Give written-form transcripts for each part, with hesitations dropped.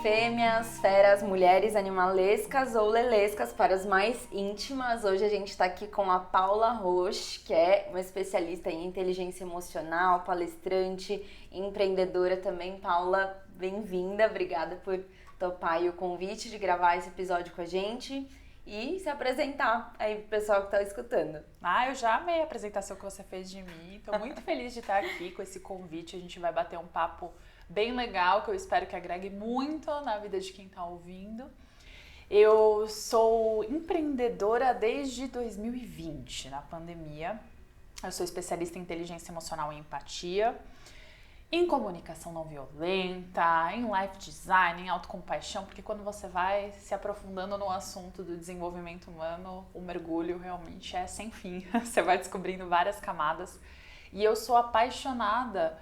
fêmeas, feras, mulheres animalescas ou lelescas para as mais íntimas. Hoje a gente está aqui com a Paula Roche, que é uma especialista em inteligência emocional, palestrante, empreendedora também. Paula, bem-vinda, obrigada por topar aí o convite de gravar esse episódio com a gente e se apresentar aí pro pessoal que está escutando. Eu já amei a apresentação que você fez de mim, estou muito feliz de estar aqui com esse convite. A gente vai bater um papo bem legal, que eu espero que agregue muito na vida de quem está ouvindo. Eu sou empreendedora desde 2020, na pandemia. Eu sou especialista em inteligência emocional e empatia, em comunicação não violenta, em life design, em autocompaixão, porque quando você vai se aprofundando no assunto do desenvolvimento humano, o mergulho realmente é sem fim. Você vai descobrindo várias camadas. E eu sou apaixonada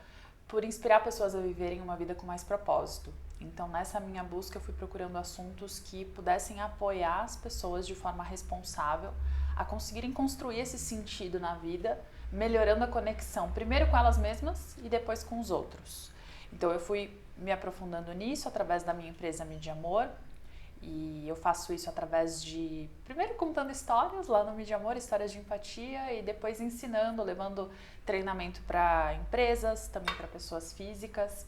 por inspirar pessoas a viverem uma vida com mais propósito. Então, nessa minha busca, eu fui procurando assuntos que pudessem apoiar as pessoas de forma responsável a conseguirem construir esse sentido na vida, melhorando a conexão, primeiro com elas mesmas e depois com os outros. Então, eu fui me aprofundando nisso através da minha empresa Mídia Amor, e eu faço isso através de, primeiro contando histórias lá no Mídia Amor, histórias de empatia, e depois ensinando, levando treinamento para empresas, também para pessoas físicas.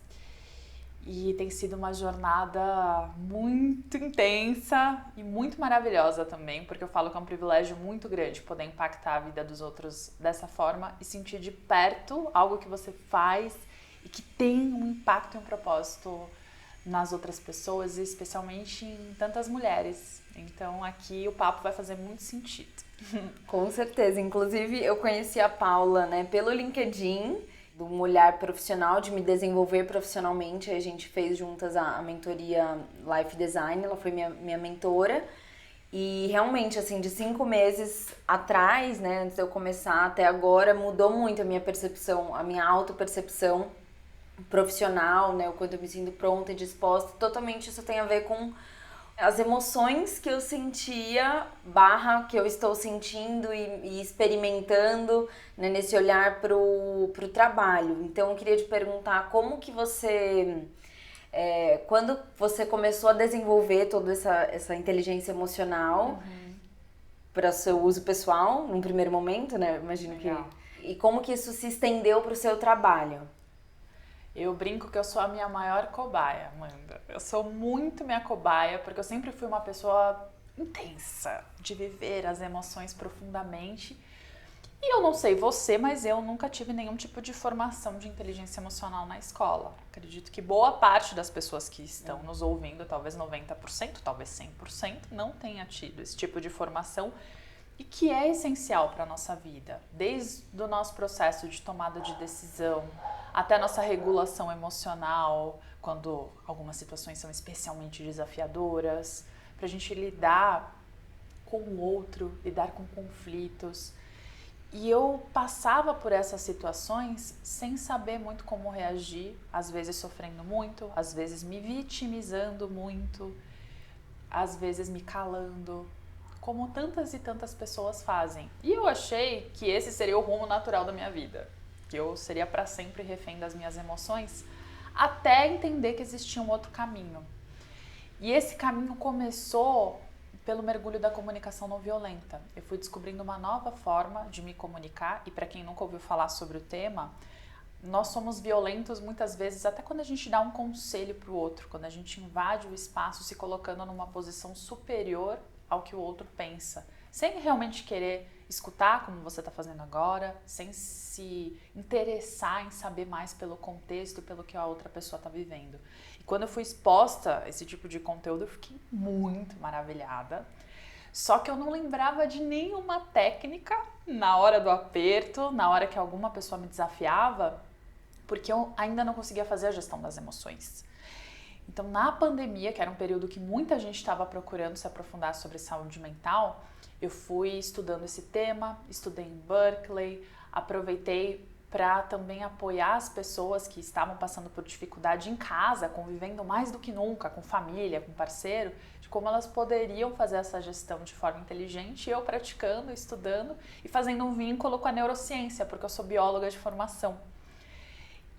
E tem sido uma jornada muito intensa e muito maravilhosa também, porque eu falo que é um privilégio muito grande poder impactar a vida dos outros dessa forma e sentir de perto algo que você faz e que tem um impacto e um propósito nas outras pessoas, e especialmente em tantas mulheres. Então aqui o papo vai fazer muito sentido. Com certeza, inclusive eu conheci a Paula, né, pelo LinkedIn, de um olhar profissional, de me desenvolver profissionalmente. A gente fez juntas a mentoria Life Design, ela foi minha mentora. E realmente, assim, de 5 meses atrás, né, antes de eu começar até agora, mudou muito a minha percepção, a minha autopercepção profissional, né, o quanto eu me sinto pronta e disposta. Totalmente isso tem a ver com as emoções que eu sentia, que eu estou sentindo e experimentando, né, nesse olhar pro trabalho. Então eu queria te perguntar como que você, quando você começou a desenvolver toda essa inteligência emocional para o seu uso pessoal, num primeiro momento, né? Imagino Legal. E como que isso se estendeu para o seu trabalho? Eu brinco que eu sou a minha maior cobaia, Amanda. Eu sou muito minha cobaia, porque eu sempre fui uma pessoa intensa, de viver as emoções profundamente. E eu não sei você, mas eu nunca tive nenhum tipo de formação de inteligência emocional na escola. Acredito que boa parte das pessoas que estão nos ouvindo, talvez 90%, talvez 100%, não tenha tido esse tipo de formação, e que é essencial para a nossa vida, desde o nosso processo de tomada de decisão, até a nossa regulação emocional, quando algumas situações são especialmente desafiadoras, para a gente lidar com o outro, lidar com conflitos. E eu passava por essas situações sem saber muito como reagir, às vezes sofrendo muito, às vezes me vitimizando muito, às vezes me calando, como tantas e tantas pessoas fazem. E eu achei que esse seria o rumo natural da minha vida, que eu seria para sempre refém das minhas emoções, até entender que existia um outro caminho. E esse caminho começou pelo mergulho da comunicação não violenta. Eu fui descobrindo uma nova forma de me comunicar, e para quem nunca ouviu falar sobre o tema, nós somos violentos muitas vezes até quando a gente dá um conselho para o outro, quando a gente invade o espaço se colocando numa posição superior ao que o outro pensa, sem realmente querer escutar como você está fazendo agora, sem se interessar em saber mais pelo contexto e pelo que a outra pessoa está vivendo. E quando eu fui exposta a esse tipo de conteúdo, eu fiquei muito maravilhada. Só que eu não lembrava de nenhuma técnica na hora do aperto, na hora que alguma pessoa me desafiava, porque eu ainda não conseguia fazer a gestão das emoções. Então, na pandemia, que era um período que muita gente estava procurando se aprofundar sobre saúde mental, eu fui estudando esse tema, estudei em Berkeley, aproveitei para também apoiar as pessoas que estavam passando por dificuldade em casa, convivendo mais do que nunca com família, com parceiro, de como elas poderiam fazer essa gestão de forma inteligente, e eu praticando, estudando e fazendo um vínculo com a neurociência, porque eu sou bióloga de formação.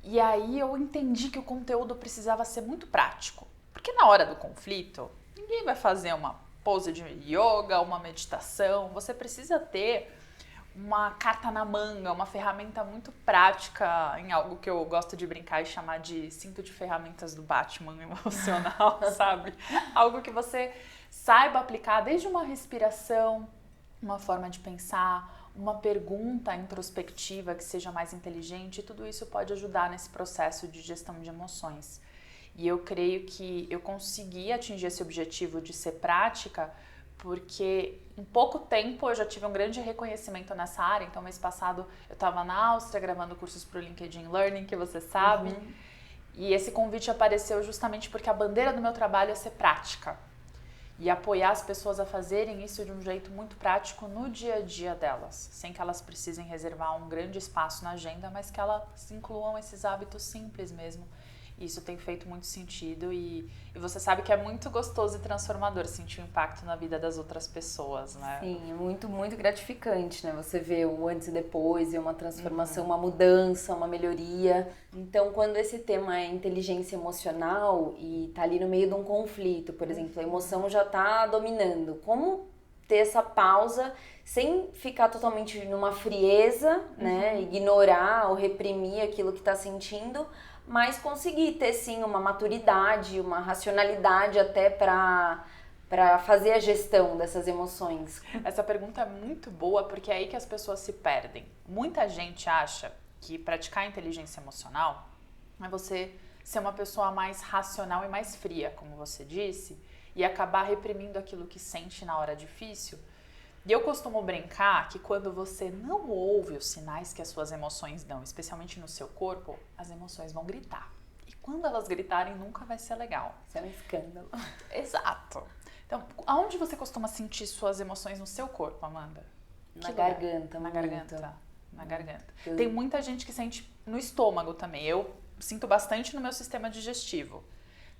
E aí eu entendi que o conteúdo precisava ser muito prático, Porque na hora do conflito, ninguém vai fazer uma pose de yoga, uma meditação. Você precisa ter uma carta na manga, uma ferramenta muito prática, em algo que eu gosto de brincar e chamar de cinto de ferramentas do Batman emocional, sabe? Algo que você saiba aplicar desde uma respiração, uma forma de pensar, uma pergunta introspectiva que seja mais inteligente, tudo isso pode ajudar nesse processo de gestão de emoções. E eu creio que eu consegui atingir esse objetivo de ser prática porque em pouco tempo eu já tive um grande reconhecimento nessa área. Então, mês passado eu estava na Áustria gravando cursos para o LinkedIn Learning, que você sabe. E esse convite apareceu justamente porque a bandeira do meu trabalho é ser prática. E apoiar as pessoas a fazerem isso de um jeito muito prático no dia a dia delas. Sem que elas precisem reservar um grande espaço na agenda, mas que elas incluam esses hábitos simples mesmo. Isso tem feito muito sentido e você sabe que é muito gostoso e transformador sentir o impacto na vida das outras pessoas, né? Sim, é muito, muito gratificante, né? Você vê o antes e depois, e uma transformação, uma mudança, uma melhoria. Então, quando esse tema é inteligência emocional e tá ali no meio de um conflito, por exemplo, a emoção já tá dominando, como ter essa pausa sem ficar totalmente numa frieza, né? Ignorar ou reprimir aquilo que tá sentindo, mas conseguir ter sim uma maturidade, uma racionalidade até para fazer a gestão dessas emoções. Essa pergunta é muito boa porque é aí que as pessoas se perdem. Muita gente acha que praticar inteligência emocional é você ser uma pessoa mais racional e mais fria, como você disse, e acabar reprimindo aquilo que sente na hora difícil. E eu costumo brincar que quando você não ouve os sinais que as suas emoções dão, especialmente no seu corpo, as emoções vão gritar. E quando elas gritarem, nunca vai ser legal. Isso é um escândalo. Exato. Então, aonde você costuma sentir suas emoções no seu corpo, Amanda? Na garganta. Na muito. garganta. Na garganta. Tem muita gente que sente no estômago também. Eu sinto bastante no meu sistema digestivo.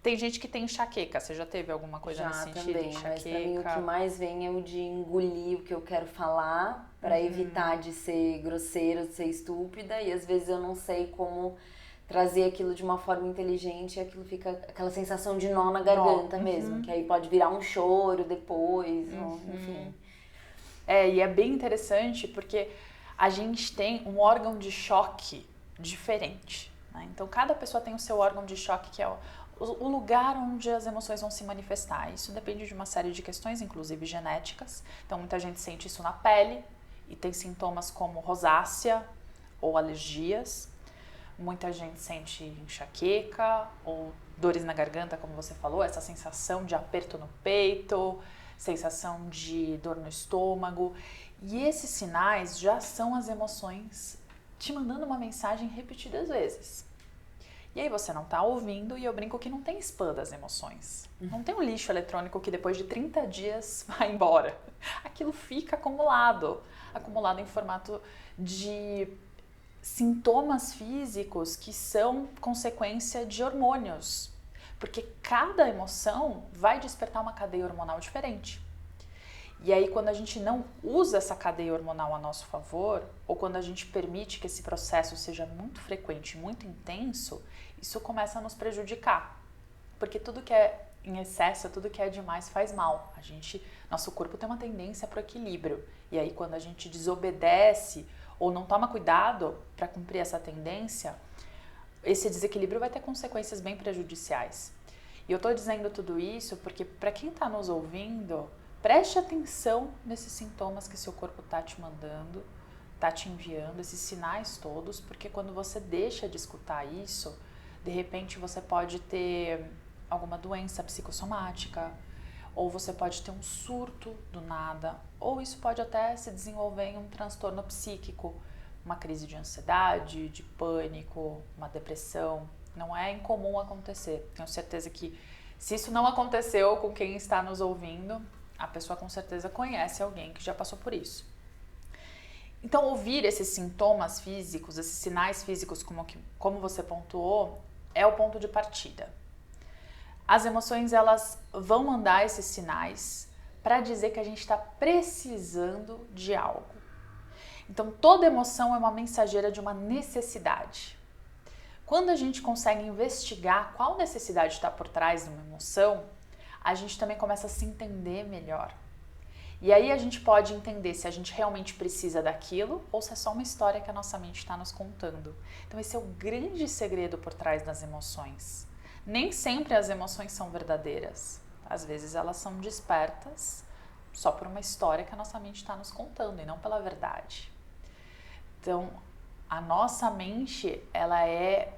Tem gente que tem enxaqueca. Você já teve alguma coisa nesse sentido? Também, enxaqueca? mas pra mim o que mais vem é o de engolir o que eu quero falar para evitar de ser grosseira, de ser estúpida, e às vezes eu não sei como trazer aquilo de uma forma inteligente e aquilo fica aquela sensação de nó na garganta mesmo, que aí pode virar um choro depois, ou, enfim. E é bem interessante porque a gente tem um órgão de choque diferente, né? Então cada pessoa tem o seu órgão de choque, que é o lugar onde as emoções vão se manifestar. Isso depende de uma série de questões, inclusive genéticas. Então muita gente sente isso na pele e tem sintomas como rosácea ou alergias. Muita gente sente enxaqueca ou dores na garganta, como você falou, essa sensação de aperto no peito, sensação de dor no estômago. E esses sinais já são as emoções te mandando uma mensagem repetidas vezes. E aí você não tá ouvindo, e eu brinco que não tem spam das emoções. Não tem um lixo eletrônico que depois de 30 dias vai embora. Aquilo fica acumulado em formato de sintomas físicos que são consequência de hormônios. Porque cada emoção vai despertar uma cadeia hormonal diferente. E aí, quando a gente não usa essa cadeia hormonal a nosso favor, ou quando a gente permite que esse processo seja muito frequente, muito intenso, isso começa a nos prejudicar. Porque tudo que é em excesso, tudo que é demais faz mal. Nosso corpo tem uma tendência para o equilíbrio. E aí, quando a gente desobedece ou não toma cuidado para cumprir essa tendência, esse desequilíbrio vai ter consequências bem prejudiciais. E eu estou dizendo tudo isso porque, para quem está nos ouvindo, preste atenção nesses sintomas que seu corpo está te mandando, está te enviando, esses sinais todos, porque quando você deixa de escutar isso, de repente você pode ter alguma doença psicossomática, ou você pode ter um surto do nada, ou isso pode até se desenvolver em um transtorno psíquico, uma crise de ansiedade, de pânico, uma depressão. Não é incomum acontecer. Tenho certeza que se isso não aconteceu com quem está nos ouvindo, a pessoa com certeza conhece alguém que já passou por isso. Então, ouvir esses sintomas físicos, esses sinais físicos, como você pontuou, é o ponto de partida. As emoções, elas vão mandar esses sinais para dizer que a gente está precisando de algo. Então, toda emoção é uma mensageira de uma necessidade. Quando a gente consegue investigar qual necessidade está por trás de uma emoção, a gente também começa a se entender melhor. E aí a gente pode entender se a gente realmente precisa daquilo ou se é só uma história que a nossa mente está nos contando. Então esse é o grande segredo por trás das emoções. Nem sempre as emoções são verdadeiras. Às vezes elas são despertas só por uma história que a nossa mente está nos contando e não pela verdade. Então a nossa mente, ela é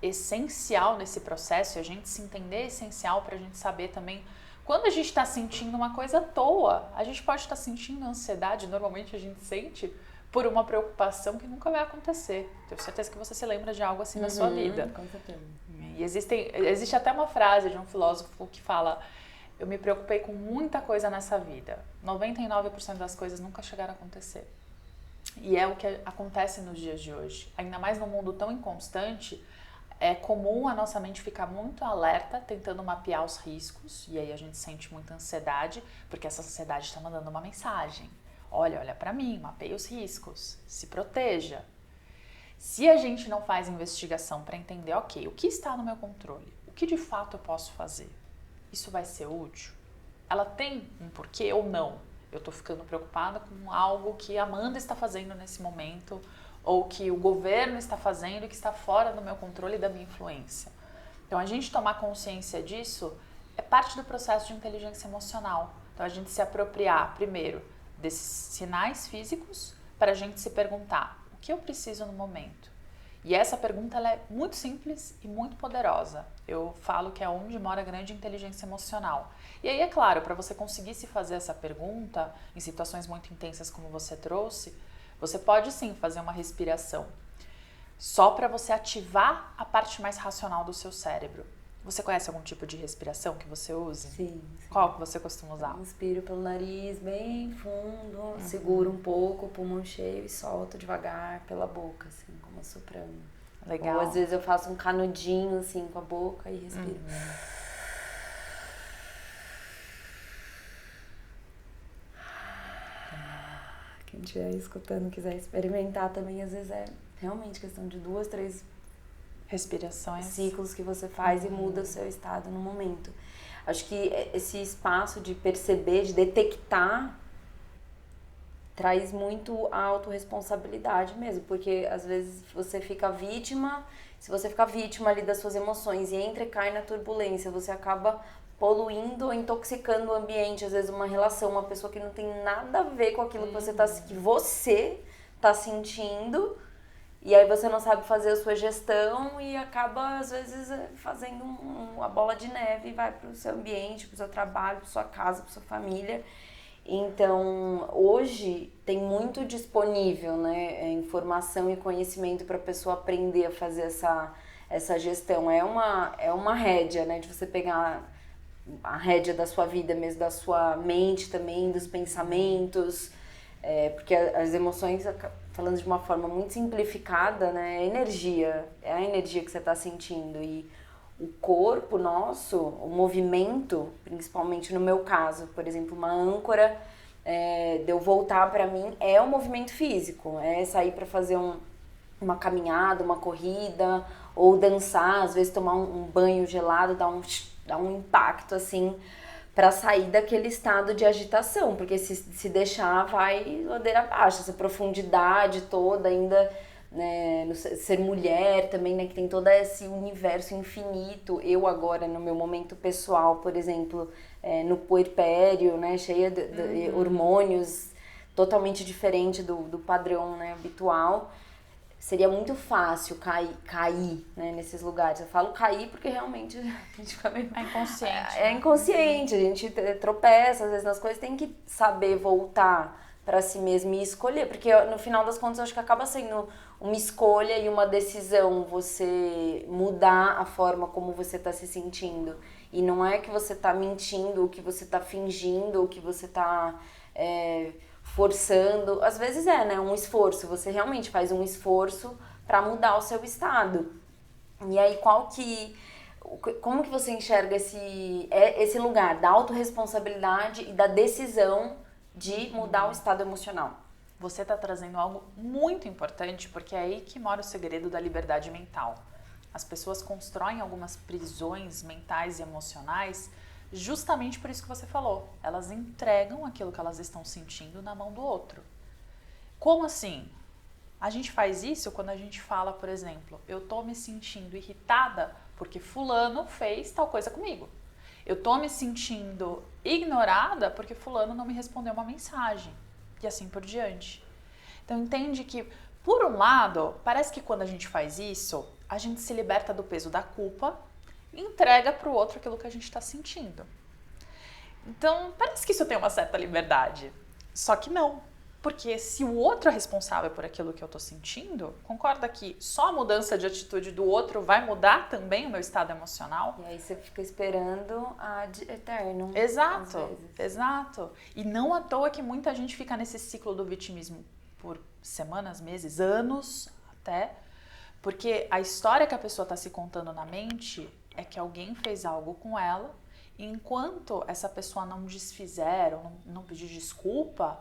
essencial nesse processo, e a gente se entender é essencial para a gente saber também quando a gente está sentindo uma coisa à toa. A gente pode estar sentindo ansiedade, normalmente a gente sente por uma preocupação que nunca vai acontecer. Tenho certeza que você se lembra de algo assim na sua vida. Com certeza. E existe até uma frase de um filósofo que fala: eu me preocupei com muita coisa nessa vida, 99% das coisas nunca chegaram a acontecer. E é o que acontece nos dias de hoje. Ainda mais num mundo tão inconstante, é comum a nossa mente ficar muito alerta, tentando mapear os riscos, e aí a gente sente muita ansiedade, porque essa ansiedade está mandando uma mensagem. Olha para mim, mapeie os riscos, se proteja. Se a gente não faz investigação para entender, ok, o que está no meu controle? O que de fato eu posso fazer? Isso vai ser útil? Ela tem um porquê ou não? Eu estou ficando preocupada com algo que a Amanda está fazendo nesse momento, ou que o governo está fazendo e que está fora do meu controle e da minha influência. Então, a gente tomar consciência disso é parte do processo de inteligência emocional. Então, a gente se apropriar, primeiro, desses sinais físicos para a gente se perguntar: o que eu preciso no momento? E essa pergunta ela é muito simples e muito poderosa. Eu falo que é onde mora a grande inteligência emocional. E aí, é claro, para você conseguir se fazer essa pergunta em situações muito intensas como você trouxe, você pode sim fazer uma respiração, só para você ativar a parte mais racional do seu cérebro. Você conhece algum tipo de respiração que você use? Sim. Qual que você costuma usar? Eu inspiro pelo nariz bem fundo, seguro um pouco o pulmão cheio e solto devagar pela boca, assim, como soprano. Legal. Ou às vezes eu faço um canudinho assim com a boca e respiro. Quem estiver escutando, quiser experimentar também, às vezes é realmente questão de 2, 3 respirações, ciclos que você faz e muda o seu estado no momento. Acho que esse espaço de perceber, de detectar, traz muito a autorresponsabilidade mesmo, porque às vezes você fica vítima, se você ficar vítima ali das suas emoções e entra e cai na turbulência, você acaba poluindo, intoxicando o ambiente, às vezes uma relação, uma pessoa que não tem nada a ver com aquilo que você tá sentindo, e aí você não sabe fazer a sua gestão e acaba, às vezes, fazendo uma bola de neve e vai pro seu ambiente, pro seu trabalho, pra sua casa, pra sua família. Então, hoje tem muito disponível, né, informação e conhecimento para a pessoa aprender a fazer essa gestão. É uma rédea, né, de você pegar a rédea da sua vida mesmo, da sua mente também, dos pensamentos, porque as emoções, falando de uma forma muito simplificada, né, é energia, é a energia que você está sentindo, e o corpo nosso, o movimento, principalmente no meu caso, por exemplo, uma âncora, de eu voltar para mim, é um movimento físico, é sair para fazer uma caminhada, uma corrida, ou dançar, às vezes tomar um banho gelado, dar um impacto assim, para sair daquele estado de agitação, porque se deixar vai ladeira abaixo, essa profundidade toda ainda, né, no ser mulher também, né, que tem todo esse universo infinito. Eu agora, no meu momento pessoal, por exemplo, no puerpério, né, cheia de hormônios, totalmente diferente do padrão, né, habitual, seria muito fácil cair, né, nesses lugares. Eu falo cair porque realmente a gente fica meio... É inconsciente. É inconsciente, a gente tropeça às vezes nas coisas, tem que saber voltar para si mesmo e escolher, porque no final das contas eu acho que acaba sendo uma escolha e uma decisão você mudar a forma como você está se sentindo. E não é que você está mentindo, ou que você está fingindo, ou que você está forçando. Às vezes né, um esforço, você realmente faz um esforço para mudar o seu estado. E aí como que você enxerga esse lugar da autorresponsabilidade e da decisão de mudar o estado emocional? Você está trazendo algo muito importante, porque é aí que mora o segredo da liberdade mental. As pessoas constroem algumas prisões mentais e emocionais justamente por isso que você falou. Elas entregam aquilo que elas estão sentindo na mão do outro. Como assim? A gente faz isso quando a gente fala, por exemplo, eu tô me sentindo irritada porque fulano fez tal coisa comigo. Eu tô me sentindo ignorada porque fulano não me respondeu uma mensagem. E assim por diante. Então entende que, por um lado, parece que quando a gente faz isso, a gente se liberta do peso da culpa e entrega para o outro aquilo que a gente está sentindo. Então parece que isso tem uma certa liberdade. Só que não. Porque se o outro é responsável por aquilo que eu estou sentindo, concorda que só a mudança de atitude do outro vai mudar também o meu estado emocional? E aí você fica esperando ad eterno. Exato, exato. E não à toa que muita gente fica nesse ciclo do vitimismo por semanas, meses, anos até, porque a história que a pessoa está se contando na mente é que alguém fez algo com ela, e enquanto essa pessoa não desfizer ou não pedir desculpa,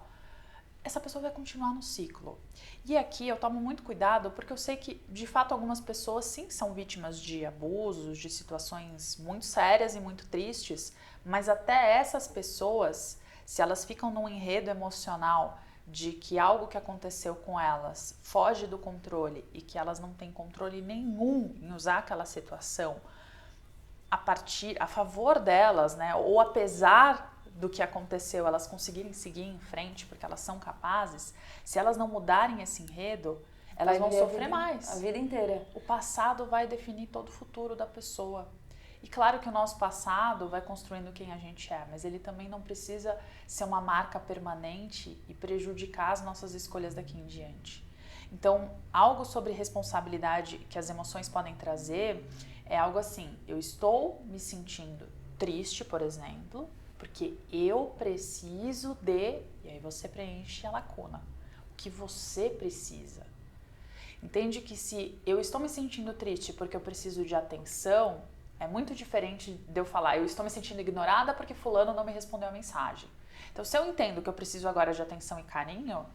essa pessoa vai continuar no ciclo. E aqui eu tomo muito cuidado porque eu sei que, de fato, algumas pessoas sim são vítimas de abusos, de situações muito sérias e muito tristes, mas até essas pessoas, se elas ficam num enredo emocional de que algo que aconteceu com elas foge do controle e que elas não têm controle nenhum em usar aquela situação a favor delas, né, ou apesar do que aconteceu, elas conseguirem seguir em frente porque elas são capazes, se elas não mudarem esse enredo, elas vão sofrer mais. A vida inteira. O passado vai definir todo o futuro da pessoa. E claro que o nosso passado vai construindo quem a gente é, mas ele também não precisa ser uma marca permanente e prejudicar as nossas escolhas daqui em diante. Então, algo sobre responsabilidade que as emoções podem trazer é algo assim: eu estou me sentindo triste, por exemplo, porque eu preciso de... E aí você preenche a lacuna. O que você precisa. Entende que se eu estou me sentindo triste porque eu preciso de atenção, é muito diferente de eu falar, eu estou me sentindo ignorada porque fulano não me respondeu a mensagem. Então, se eu entendo que eu preciso agora de atenção e carinho,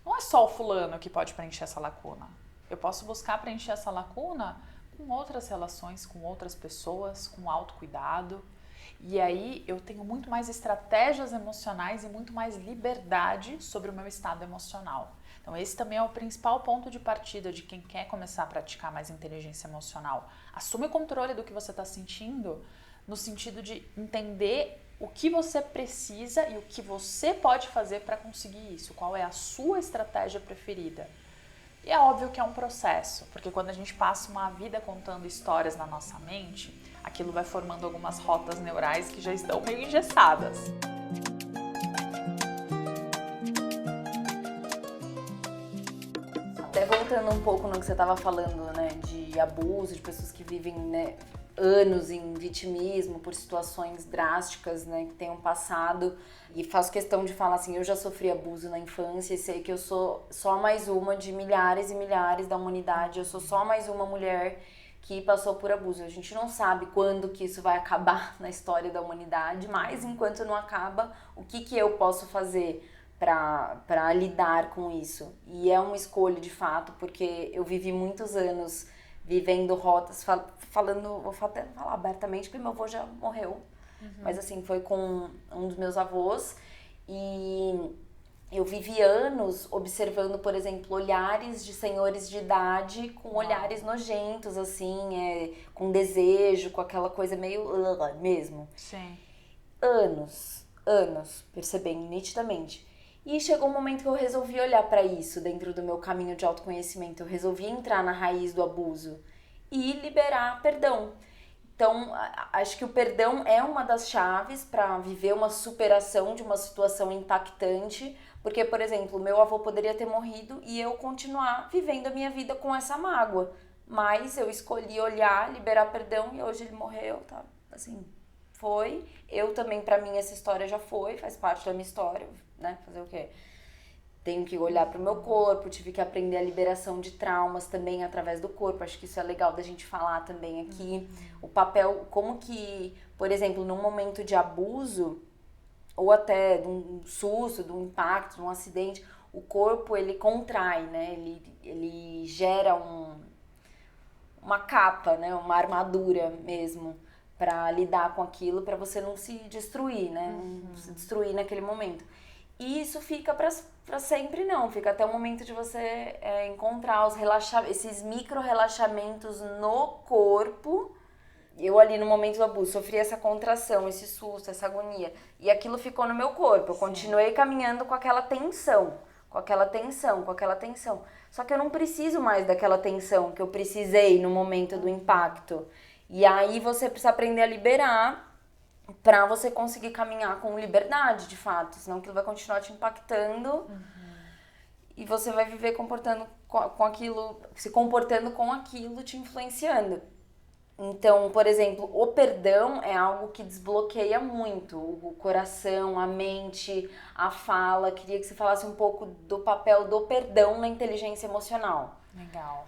não é só o fulano que pode preencher essa lacuna. Eu posso buscar preencher essa lacuna com outras relações, com outras pessoas, com autocuidado. E aí eu tenho muito mais estratégias emocionais e muito mais liberdade sobre o meu estado emocional. Então esse também é o principal ponto de partida de quem quer começar a praticar mais inteligência emocional. Assume o controle do que você está sentindo, no sentido de entender o que você precisa e o que você pode fazer para conseguir isso. Qual é a sua estratégia preferida? E é óbvio que é um processo, porque quando a gente passa uma vida contando histórias na nossa mente, aquilo vai formando algumas rotas neurais que já estão meio engessadas. Até voltando um pouco no que você estava falando, né, de abuso, de pessoas que vivem, né, anos em vitimismo por situações drásticas, né, que tenham passado, e faço questão de falar assim, eu já sofri abuso na infância e sei que eu sou só mais uma de milhares e milhares da humanidade, eu sou só mais uma mulher que passou por abuso. A gente não sabe quando que isso vai acabar na história da humanidade, mas enquanto não acaba, o que eu posso fazer para lidar com isso? E é uma escolha de fato, porque eu vivi muitos anos vivendo rotas, vou até falar abertamente, porque meu avô já morreu, mas assim, foi com um dos meus avós, e eu vivi anos observando, por exemplo, olhares de senhores de idade com olhares nojentos, assim, com desejo, com aquela coisa meio mesmo. Sim. Anos, percebendo nitidamente. E chegou um momento que eu resolvi olhar para isso dentro do meu caminho de autoconhecimento. Eu resolvi entrar na raiz do abuso e liberar perdão. Então, acho que o perdão é uma das chaves para viver uma superação de uma situação impactante, porque, por exemplo, meu avô poderia ter morrido e eu continuar vivendo a minha vida com essa mágoa, mas eu escolhi olhar, liberar perdão e hoje ele morreu, tá? Assim, foi. Eu também, para mim, essa história já foi, faz parte da minha história, né? Fazer o quê? Tenho que olhar para o meu corpo, tive que aprender a liberação de traumas também através do corpo. Acho que isso é legal da gente falar também aqui. O papel, como que, por exemplo, num momento de abuso, ou até de um susto, de um impacto, de um acidente, o corpo ele contrai, né? Ele gera uma capa, né? Uma armadura mesmo pra lidar com aquilo, pra você não se destruir, né? Não se destruir naquele momento. E isso fica pra sempre não, fica até o momento de você encontrar esses micro relaxamentos no corpo. Eu ali no momento do abuso sofri essa contração, esse susto, essa agonia. E aquilo ficou no meu corpo. Eu continuei caminhando com aquela tensão. Com aquela tensão, com aquela tensão. Só que eu não preciso mais daquela tensão que eu precisei no momento do impacto. E aí você precisa aprender a liberar pra você conseguir caminhar com liberdade, de fato. Senão aquilo vai continuar te impactando. E você vai viver com aquilo, se comportando com aquilo, te influenciando. Então, por exemplo, o perdão é algo que desbloqueia muito o coração, a mente, a fala. Queria que você falasse um pouco do papel do perdão na inteligência emocional. Legal.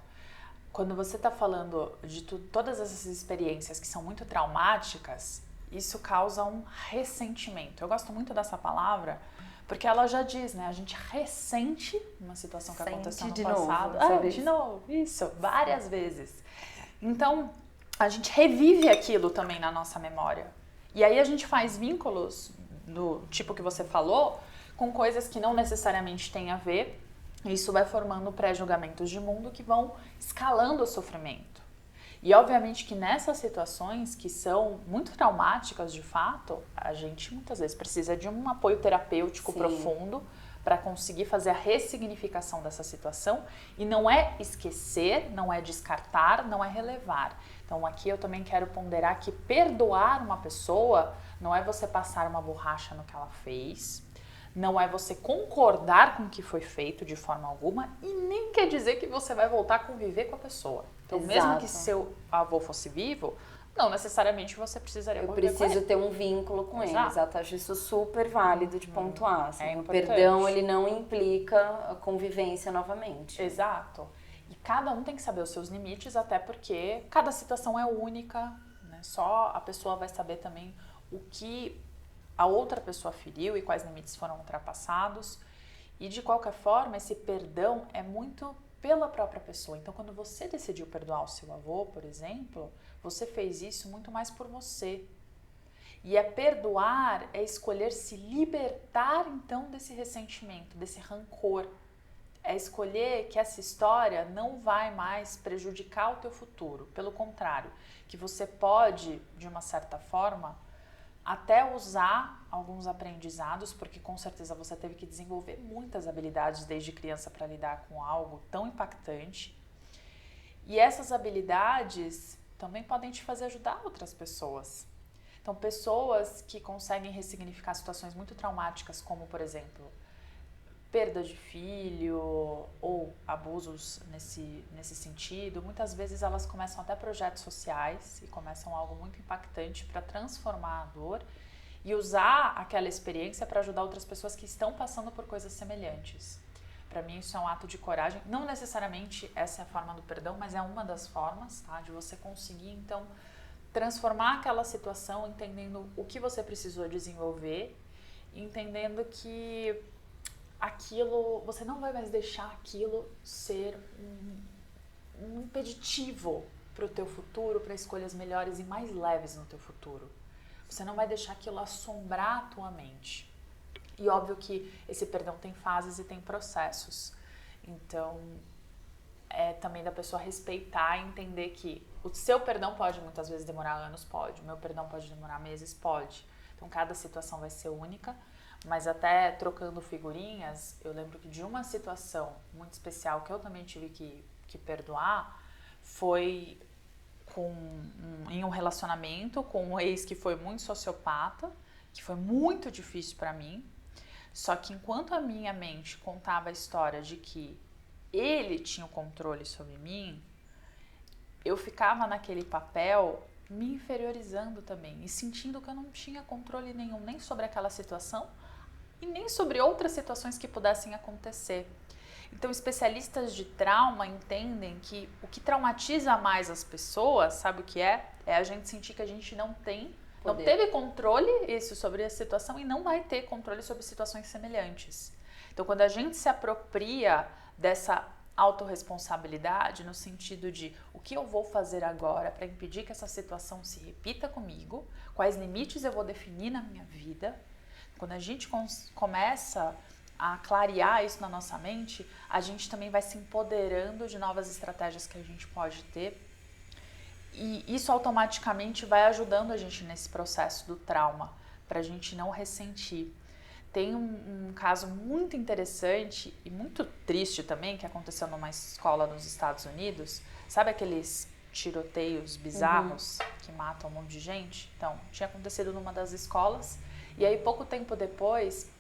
Quando você está falando de todas essas experiências que são muito traumáticas, isso causa um ressentimento. Eu gosto muito dessa palavra, porque ela já diz, né? A gente ressente uma situação que aconteceu no passado. De novo, isso, várias vezes. Então, a gente revive aquilo também na nossa memória. E aí a gente faz vínculos, do tipo que você falou, com coisas que não necessariamente têm a ver. Isso vai formando pré-julgamentos de mundo que vão escalando o sofrimento. E obviamente que nessas situações que são muito traumáticas de fato, a gente muitas vezes precisa de um apoio terapêutico profundo para conseguir fazer a ressignificação dessa situação. E não é esquecer, não é descartar, não é relevar. Então aqui eu também quero ponderar que perdoar uma pessoa não é você passar uma borracha no que ela fez, não é você concordar com o que foi feito de forma alguma e nem quer dizer que você vai voltar a conviver com a pessoa. Então mesmo que seu avô fosse vivo, não necessariamente você precisaria conviver com ele. Eu preciso ter um vínculo com ele, exato. Acho isso super válido de pontuar. Assim, o perdão, ele não implica a convivência novamente. Exato. E cada um tem que saber os seus limites, até porque cada situação é única, né? Só a pessoa vai saber também o que a outra pessoa feriu e quais limites foram ultrapassados. E de qualquer forma, esse perdão é muito pela própria pessoa. Então, quando você decidiu perdoar o seu avô, por exemplo, você fez isso muito mais por você. E perdoar é escolher se libertar, então, desse ressentimento, desse rancor. É escolher que essa história não vai mais prejudicar o teu futuro. Pelo contrário, que você pode, de uma certa forma, até usar alguns aprendizados, porque com certeza você teve que desenvolver muitas habilidades desde criança para lidar com algo tão impactante. E essas habilidades também podem te fazer ajudar outras pessoas. Então, pessoas que conseguem ressignificar situações muito traumáticas, como, por exemplo, perda de filho ou abusos nesse sentido, muitas vezes elas começam até projetos sociais e começam algo muito impactante para transformar a dor e usar aquela experiência para ajudar outras pessoas que estão passando por coisas semelhantes. Para mim isso é um ato de coragem, não necessariamente essa é a forma do perdão, mas é uma das formas, tá? De você conseguir então transformar aquela situação entendendo o que você precisou desenvolver, entendendo que aquilo, você não vai mais deixar aquilo ser um impeditivo para o teu futuro, para escolhas melhores e mais leves no teu futuro. Você não vai deixar aquilo assombrar a tua mente. E óbvio que esse perdão tem fases e tem processos. Então, é também da pessoa respeitar e entender que o seu perdão pode muitas vezes demorar anos, pode. O meu perdão pode demorar meses, pode. Então, cada situação vai ser única. Mas até trocando figurinhas, eu lembro que de uma situação muito especial que eu também tive que perdoar foi em um relacionamento com um ex que foi muito sociopata, que foi muito difícil para mim. Só que enquanto a minha mente contava a história de que ele tinha o controle sobre mim, eu ficava naquele papel me inferiorizando também e sentindo que eu não tinha controle nenhum nem sobre aquela situação e nem sobre outras situações que pudessem acontecer. Então, especialistas de trauma entendem que o que traumatiza mais as pessoas, sabe o que é? É a gente sentir que a gente não teve controle sobre a situação e não vai ter controle sobre situações semelhantes. Então, quando a gente se apropria dessa autorresponsabilidade no sentido de o que eu vou fazer agora para impedir que essa situação se repita comigo, quais limites eu vou definir na minha vida. Quando a gente começa a clarear isso na nossa mente, a gente também vai se empoderando de novas estratégias que a gente pode ter. E isso automaticamente vai ajudando a gente nesse processo do trauma, para a gente não ressentir. Tem um caso muito interessante e muito triste também, que aconteceu numa escola nos Estados Unidos. Sabe aqueles tiroteios bizarros que matam um monte de gente? Então, tinha acontecido numa das escolas. E aí, pouco tempo depois,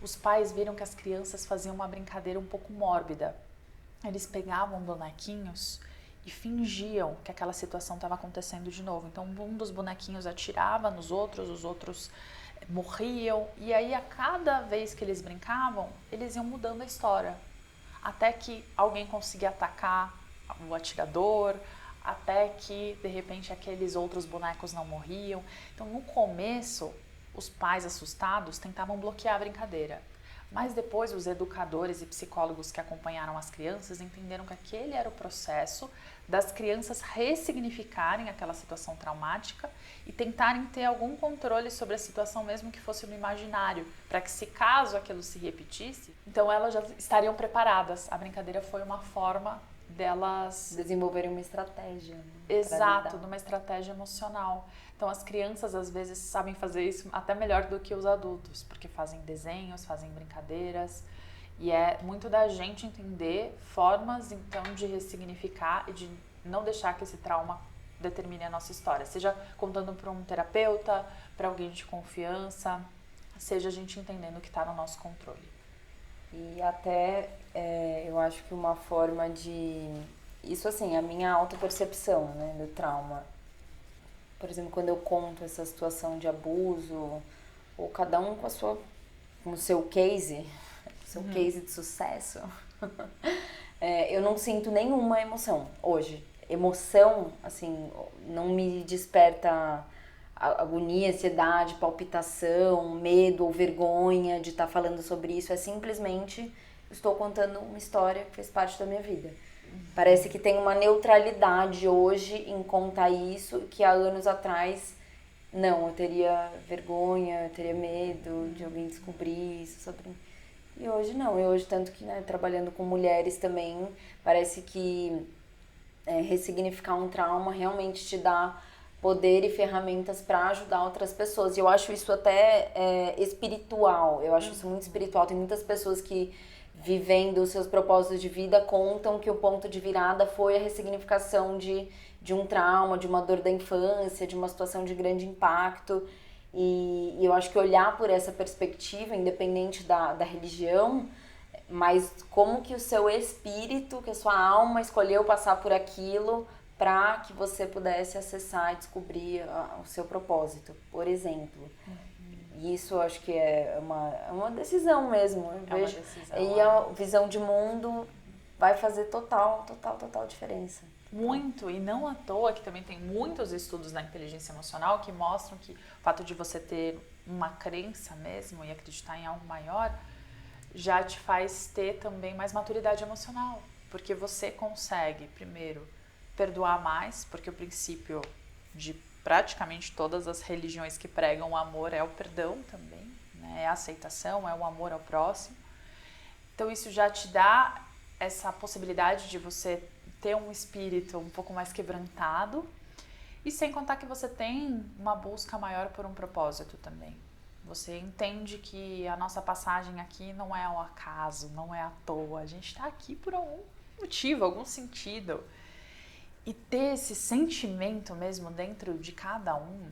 os pais viram que as crianças faziam uma brincadeira um pouco mórbida. Eles pegavam bonequinhos e fingiam que aquela situação estava acontecendo de novo. Então, um dos bonequinhos atirava nos outros, os outros morriam. E aí, a cada vez que eles brincavam, eles iam mudando a história. Até que alguém conseguia atacar o atirador, até que, de repente, aqueles outros bonecos não morriam. Então, no começo, os pais assustados tentavam bloquear a brincadeira. Mas depois os educadores e psicólogos que acompanharam as crianças entenderam que aquele era o processo das crianças ressignificarem aquela situação traumática e tentarem ter algum controle sobre a situação, mesmo que fosse no imaginário, para que, se caso aquilo se repetisse, então elas já estariam preparadas. A brincadeira foi uma forma delas desenvolverem uma estratégia, né? Exato, de uma estratégia emocional. Então as crianças às vezes sabem fazer isso até melhor do que os adultos, porque fazem desenhos, fazem brincadeiras, e é muito da gente entender formas então de ressignificar e de não deixar que esse trauma determine a nossa história, seja contando para um terapeuta, para alguém de confiança, seja a gente entendendo o que está no nosso controle. E até eu acho que uma forma de... Isso assim, a minha autopercepção, né, do trauma. Por exemplo, quando eu conto essa situação de abuso, ou cada um com o seu case, case de sucesso, eu não sinto nenhuma emoção hoje. Emoção, assim, não me desperta agonia, ansiedade, palpitação, medo ou vergonha de estar falando sobre isso. É simplesmente estou contando uma história que fez parte da minha vida. Parece que tem uma neutralidade hoje em contar isso, que há anos atrás, não, eu teria vergonha, eu teria medo de alguém descobrir isso sobre... E hoje não, e hoje tanto que, né, trabalhando com mulheres também, parece que ressignificar um trauma realmente te dá poder e ferramentas para ajudar outras pessoas. E eu acho isso até espiritual, eu acho isso muito espiritual. Tem muitas pessoas que, vivendo os seus propósitos de vida, contam que o ponto de virada foi a ressignificação de um trauma, de uma dor da infância, de uma situação de grande impacto. E eu acho que olhar por essa perspectiva, independente da religião, mas como que o seu espírito, que a sua alma escolheu passar por aquilo para que você pudesse acessar e descobrir o seu propósito, por exemplo. E isso eu acho que é uma decisão mesmo. Eu vejo, uma decisão. E a visão de mundo vai fazer total diferença. Muito, e não à toa que também tem muitos estudos na inteligência emocional que mostram que o fato de você ter uma crença mesmo e acreditar em algo maior já te faz ter também mais maturidade emocional, porque você consegue, primeiro, perdoar mais, porque o princípio de praticamente todas as religiões que pregam o amor é o perdão também, né? É a aceitação, é o amor ao próximo. Então isso já te dá essa possibilidade de você ter um espírito um pouco mais quebrantado, e sem contar que você tem uma busca maior por um propósito também. Você entende que a nossa passagem aqui não é ao acaso, não é à toa, a gente está aqui por algum motivo, algum sentido. E ter esse sentimento mesmo dentro de cada um,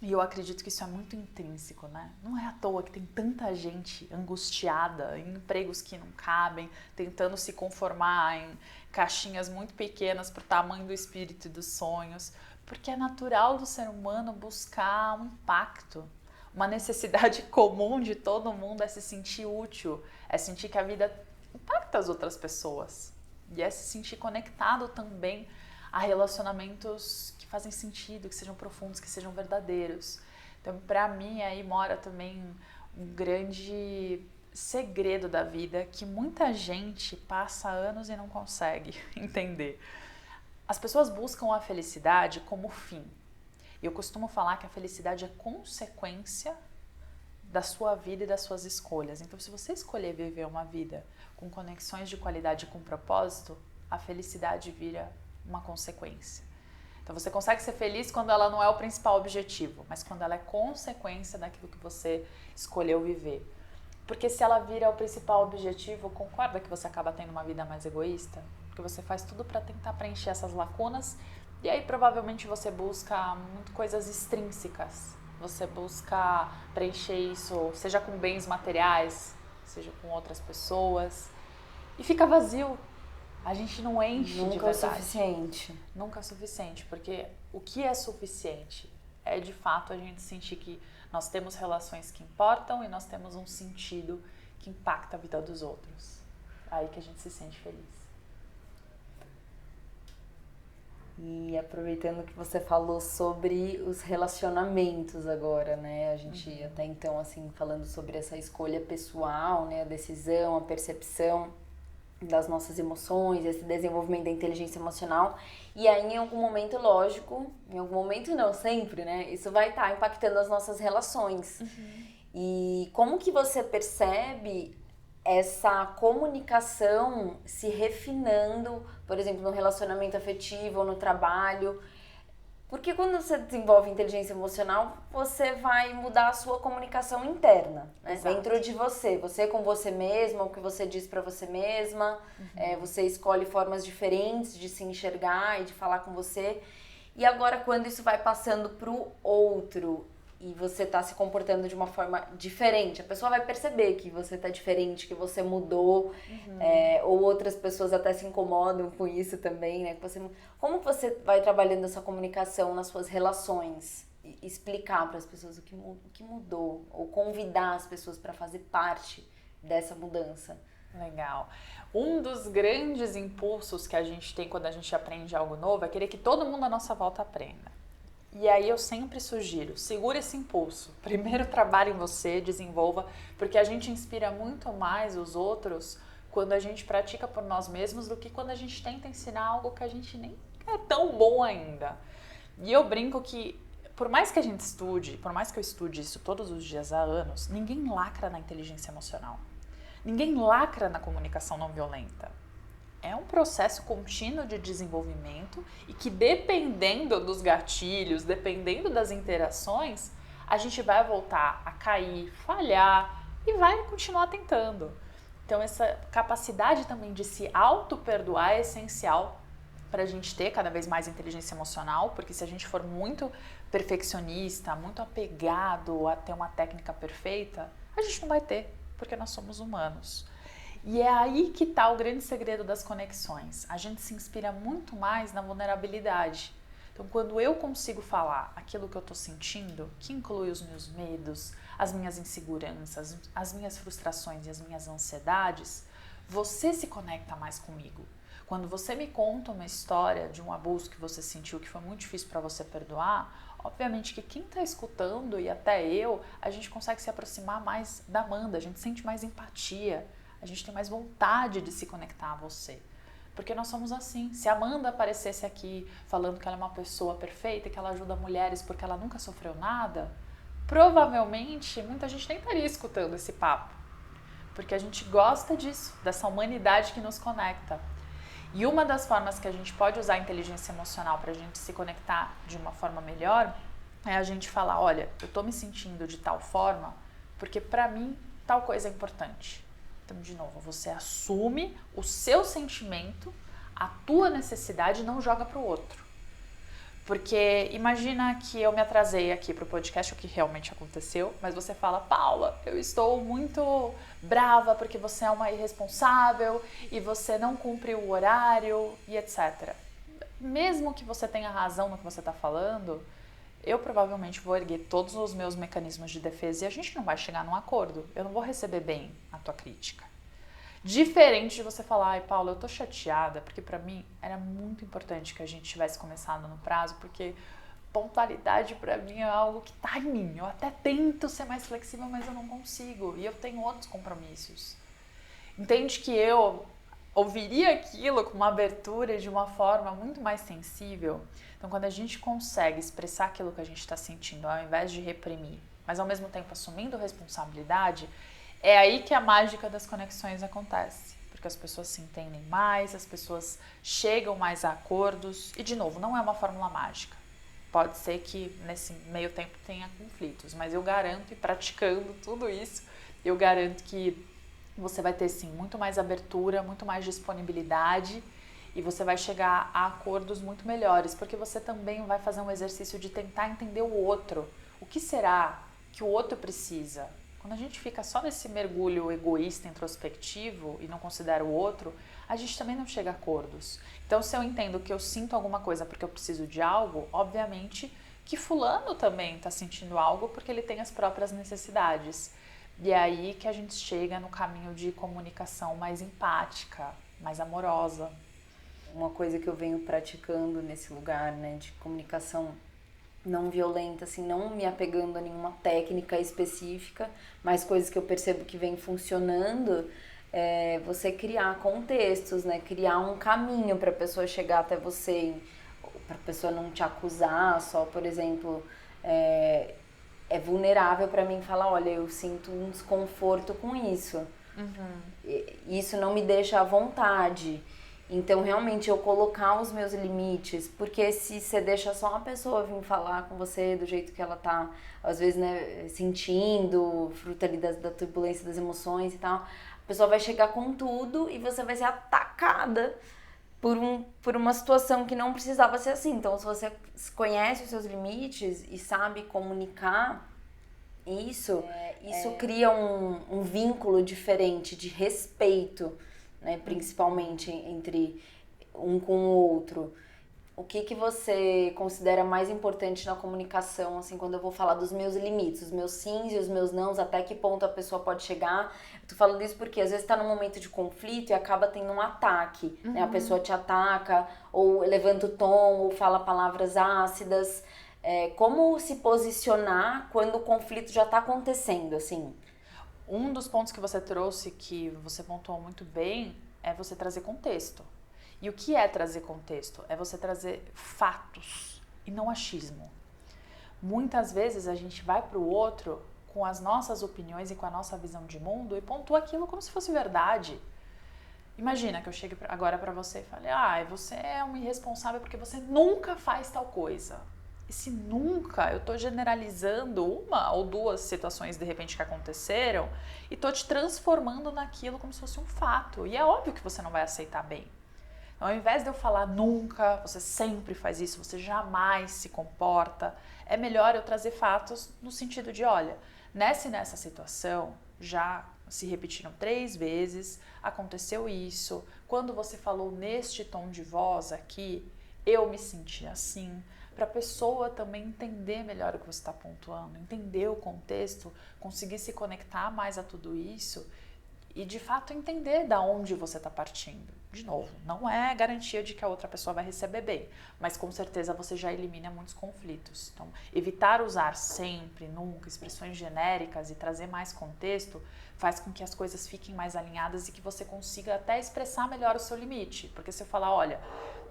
e eu acredito que isso é muito intrínseco, né? Não é à toa que tem tanta gente angustiada em empregos que não cabem, tentando se conformar em caixinhas muito pequenas para o tamanho do espírito e dos sonhos, porque é natural do ser humano buscar um impacto. Uma necessidade comum de todo mundo é se sentir útil, é sentir que a vida impacta as outras pessoas e é se sentir conectado também a relacionamentos que fazem sentido, que sejam profundos, que sejam verdadeiros. Então, para mim, aí mora também um grande segredo da vida que muita gente passa anos e não consegue entender. As pessoas buscam a felicidade como fim. Eu costumo falar que a felicidade é consequência da sua vida e das suas escolhas. Então, se você escolher viver uma vida com conexões de qualidade e com propósito, a felicidade vira uma consequência. Então, você consegue ser feliz quando ela não é o principal objetivo, mas quando ela é consequência daquilo que você escolheu viver. Porque se ela vira o principal objetivo, concorda que você acaba tendo uma vida mais egoísta? Porque você faz tudo para tentar preencher essas lacunas e aí provavelmente você busca muito coisas extrínsecas. Você busca preencher isso, seja com bens materiais, seja com outras pessoas, e fica vazio. A gente não enche de verdade. Nunca é o suficiente. Nunca é o suficiente, porque o que é suficiente é de fato a gente sentir que nós temos relações que importam e nós temos um sentido que impacta a vida dos outros. Aí que a gente se sente feliz. E aproveitando que você falou sobre os relacionamentos agora, né? A gente até então, assim, falando sobre essa escolha pessoal, né? A decisão, a percepção das nossas emoções, esse desenvolvimento da inteligência emocional. E aí, em algum momento, lógico, em algum momento não, sempre, né? Isso vai estar impactando as nossas relações. E como que você percebe essa comunicação se refinando, por exemplo, no relacionamento afetivo ou no trabalho? Porque quando você desenvolve inteligência emocional, você vai mudar a sua comunicação interna, né? Dentro de você. Você com você mesma, o que você diz pra você mesma. Você escolhe formas diferentes de se enxergar e de falar com você. E agora, quando isso vai passando pro outro e você tá se comportando de uma forma diferente, a pessoa vai perceber que você tá diferente, que você mudou, ou outras pessoas até se incomodam com isso também, né? Como você vai trabalhando essa comunicação nas suas relações? E explicar para as pessoas o que mudou, ou convidar as pessoas para fazer parte dessa mudança. Legal. Um dos grandes impulsos que a gente tem quando a gente aprende algo novo é querer que todo mundo à nossa volta aprenda. E aí eu sempre sugiro, segura esse impulso. Primeiro trabalhe em você, desenvolva, porque a gente inspira muito mais os outros quando a gente pratica por nós mesmos do que quando a gente tenta ensinar algo que a gente nem é tão bom ainda. E eu brinco que, por mais que a gente estude, por mais que eu estude isso todos os dias há anos, ninguém lacra na inteligência emocional. Ninguém lacra na comunicação não violenta. É um processo contínuo de desenvolvimento e que, dependendo dos gatilhos, dependendo das interações, a gente vai voltar a cair, falhar e vai continuar tentando. Então, essa capacidade também de se auto-perdoar é essencial para a gente ter cada vez mais inteligência emocional, porque se a gente for muito perfeccionista, muito apegado a ter uma técnica perfeita, a gente não vai ter, porque nós somos humanos. E é aí que está o grande segredo das conexões. A gente se inspira muito mais na vulnerabilidade. Então, quando eu consigo falar aquilo que eu estou sentindo, que inclui os meus medos, as minhas inseguranças, as minhas frustrações e as minhas ansiedades, você se conecta mais comigo. Quando você me conta uma história de um abuso que você sentiu que foi muito difícil para você perdoar, obviamente que quem está escutando e até eu, a gente consegue se aproximar mais da Amanda, a gente sente mais empatia. A gente tem mais vontade de se conectar a você. Porque nós somos assim. Se a Amanda aparecesse aqui falando que ela é uma pessoa perfeita e que ela ajuda mulheres porque ela nunca sofreu nada, provavelmente muita gente nem estaria escutando esse papo. Porque a gente gosta disso, dessa humanidade que nos conecta. E uma das formas que a gente pode usar a inteligência emocional para a gente se conectar de uma forma melhor é a gente falar, olha, eu tô me sentindo de tal forma porque para mim tal coisa é importante. Então, de novo, você assume o seu sentimento, a tua necessidade e não joga para o outro. Porque imagina que eu me atrasei aqui para o podcast, o que realmente aconteceu, mas você fala, Paula, eu estou muito brava porque você é uma irresponsável e você não cumpre o horário e etc. Mesmo que você tenha razão no que você está falando, eu provavelmente vou erguer todos os meus mecanismos de defesa e a gente não vai chegar num acordo. Eu não vou receber bem a tua crítica. Diferente de você falar, ai, Paula, eu tô chateada, porque pra mim era muito importante que a gente tivesse começado no prazo, porque pontualidade pra mim é algo que tá em mim. Eu até tento ser mais flexível, mas eu não consigo. E eu tenho outros compromissos. Entende que eu ouviria aquilo com uma abertura de uma forma muito mais sensível. Então, quando a gente consegue expressar aquilo que a gente está sentindo, ao invés de reprimir, mas ao mesmo tempo assumindo responsabilidade, é aí que a mágica das conexões acontece. Porque as pessoas se entendem mais, as pessoas chegam mais a acordos. E, de novo, não é uma fórmula mágica. Pode ser que nesse meio tempo tenha conflitos, mas eu garanto, e praticando tudo isso, eu garanto que você vai ter, sim, muito mais abertura, muito mais disponibilidade e você vai chegar a acordos muito melhores, porque você também vai fazer um exercício de tentar entender o outro. O que será que o outro precisa? Quando a gente fica só nesse mergulho egoísta, introspectivo e não considera o outro, a gente também não chega a acordos. Então, se eu entendo que eu sinto alguma coisa porque eu preciso de algo, obviamente que fulano também está sentindo algo porque ele tem as próprias necessidades. E é aí que a gente chega no caminho de comunicação mais empática, mais amorosa. Uma coisa que eu venho praticando nesse lugar, né, de comunicação não violenta, assim, não me apegando a nenhuma técnica específica, mas coisas que eu percebo que vem funcionando, é você criar contextos, né, criar um caminho para a pessoa chegar até você, para a pessoa não te acusar, só, por exemplo, é vulnerável para mim falar, olha, eu sinto um desconforto com isso. Uhum. Isso não me deixa à vontade. Então, realmente, eu colocar os meus limites, porque se você deixa só uma pessoa vir falar com você do jeito que ela tá, às vezes, né, sentindo, fruto ali da turbulência das emoções e tal, a pessoa vai chegar com tudo e você vai ser atacada por uma situação que não precisava ser assim. Então, se você conhece os seus limites e sabe comunicar isso, cria um vínculo diferente de respeito, né, principalmente entre um com o outro. O que você considera mais importante na comunicação, assim, quando eu vou falar dos meus limites, os meus sims e os meus nãos, até que ponto a pessoa pode chegar? Eu tô falando isso porque às vezes tá num momento de conflito e acaba tendo um ataque, né? A pessoa te ataca, ou levanta o tom, ou fala palavras ácidas. Como se posicionar quando o conflito já tá acontecendo, assim? Um dos pontos que você trouxe, que você pontuou muito bem, é você trazer contexto. E o que é trazer contexto? É você trazer fatos e não achismo. Muitas vezes a gente vai para o outro com as nossas opiniões e com a nossa visão de mundo e pontua aquilo como se fosse verdade. Imagina que eu chegue agora para você e fale, você é um irresponsável porque você nunca faz tal coisa. Esse nunca, eu estou generalizando uma ou duas situações de repente que aconteceram e estou te transformando naquilo como se fosse um fato. E é óbvio que você não vai aceitar bem. Ao invés de eu falar nunca, você sempre faz isso, você jamais se comporta, é melhor eu trazer fatos no sentido de, olha, nessa situação já se repetiram 3 vezes, aconteceu isso, quando você falou neste tom de voz aqui, eu me senti assim, para a pessoa também entender melhor o que você está pontuando, entender o contexto, conseguir se conectar mais a tudo isso e de fato entender da onde você está partindo. De novo, não é garantia de que a outra pessoa vai receber bem, mas com certeza você já elimina muitos conflitos. Então, evitar usar sempre, nunca, expressões genéricas e trazer mais contexto faz com que as coisas fiquem mais alinhadas e que você consiga até expressar melhor o seu limite. Porque se eu falar, olha,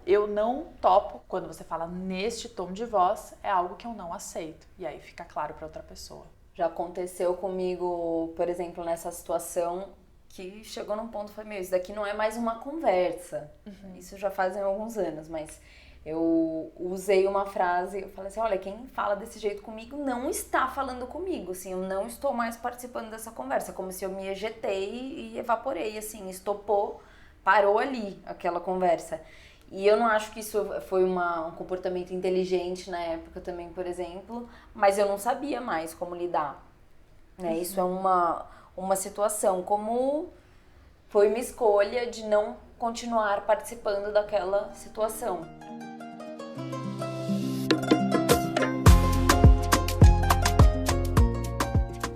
eu não topo, quando você fala neste tom de voz, é algo que eu não aceito. E aí fica claro para outra pessoa. Já aconteceu comigo, por exemplo, nessa situação, que chegou num ponto, foi isso daqui não é mais uma conversa. Isso já fazem alguns anos, mas eu usei uma frase, eu falei assim, olha, quem fala desse jeito comigo não está falando comigo, assim, eu não estou mais participando dessa conversa, como se eu me ejetei e evaporei, assim, estopou, parou ali aquela conversa. E eu não acho que isso foi um comportamento inteligente na época também, por exemplo, mas eu não sabia mais como lidar, né? Isso é uma situação, como foi uma escolha de não continuar participando daquela situação.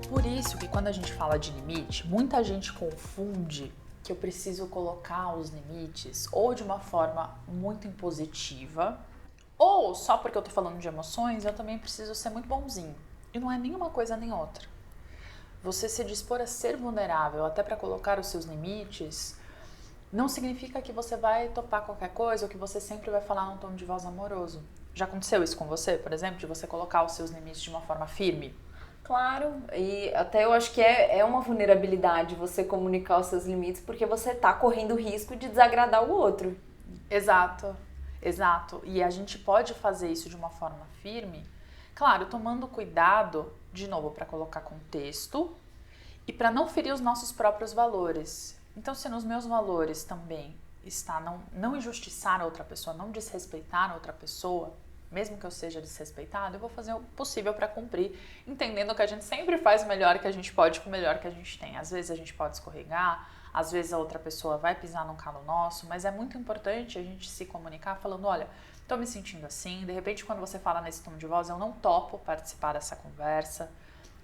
Por isso que quando a gente fala de limite, muita gente confunde que eu preciso colocar os limites ou de uma forma muito impositiva Ou só porque eu tô falando de emoções, eu também preciso ser muito bonzinho. E não é nenhuma coisa nem outra. Você se dispor a ser vulnerável, até para colocar os seus limites, não significa que você vai topar qualquer coisa ou que você sempre vai falar num tom de voz amoroso. Já aconteceu isso com você, por exemplo, de você colocar os seus limites de uma forma firme? Claro, e até eu acho que é uma vulnerabilidade você comunicar os seus limites, porque você tá correndo o risco de desagradar o outro. Exato, exato. E a gente pode fazer isso de uma forma firme, claro, tomando cuidado, de novo, para colocar contexto e para não ferir os nossos próprios valores. Então, se nos meus valores também está não injustiçar a outra pessoa, não desrespeitar a outra pessoa, mesmo que eu seja desrespeitado, eu vou fazer o possível para cumprir, entendendo que a gente sempre faz o melhor que a gente pode com o melhor que a gente tem. Às vezes a gente pode escorregar, às vezes a outra pessoa vai pisar num calo nosso, mas é muito importante a gente se comunicar falando, olha, tô me sentindo assim, de repente quando você fala nesse tom de voz, eu não topo participar dessa conversa,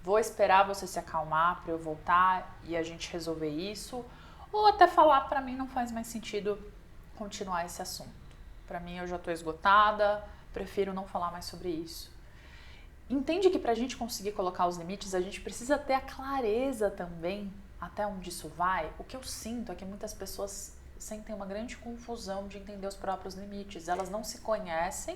vou esperar você se acalmar para eu voltar e a gente resolver isso, ou até falar, para mim não faz mais sentido continuar esse assunto. Para mim eu já tô esgotada, prefiro não falar mais sobre isso. Entende que para a gente conseguir colocar os limites, a gente precisa ter a clareza também até onde isso vai. O que eu sinto é que muitas pessoas sentem uma grande confusão de entender os próprios limites. Elas não se conhecem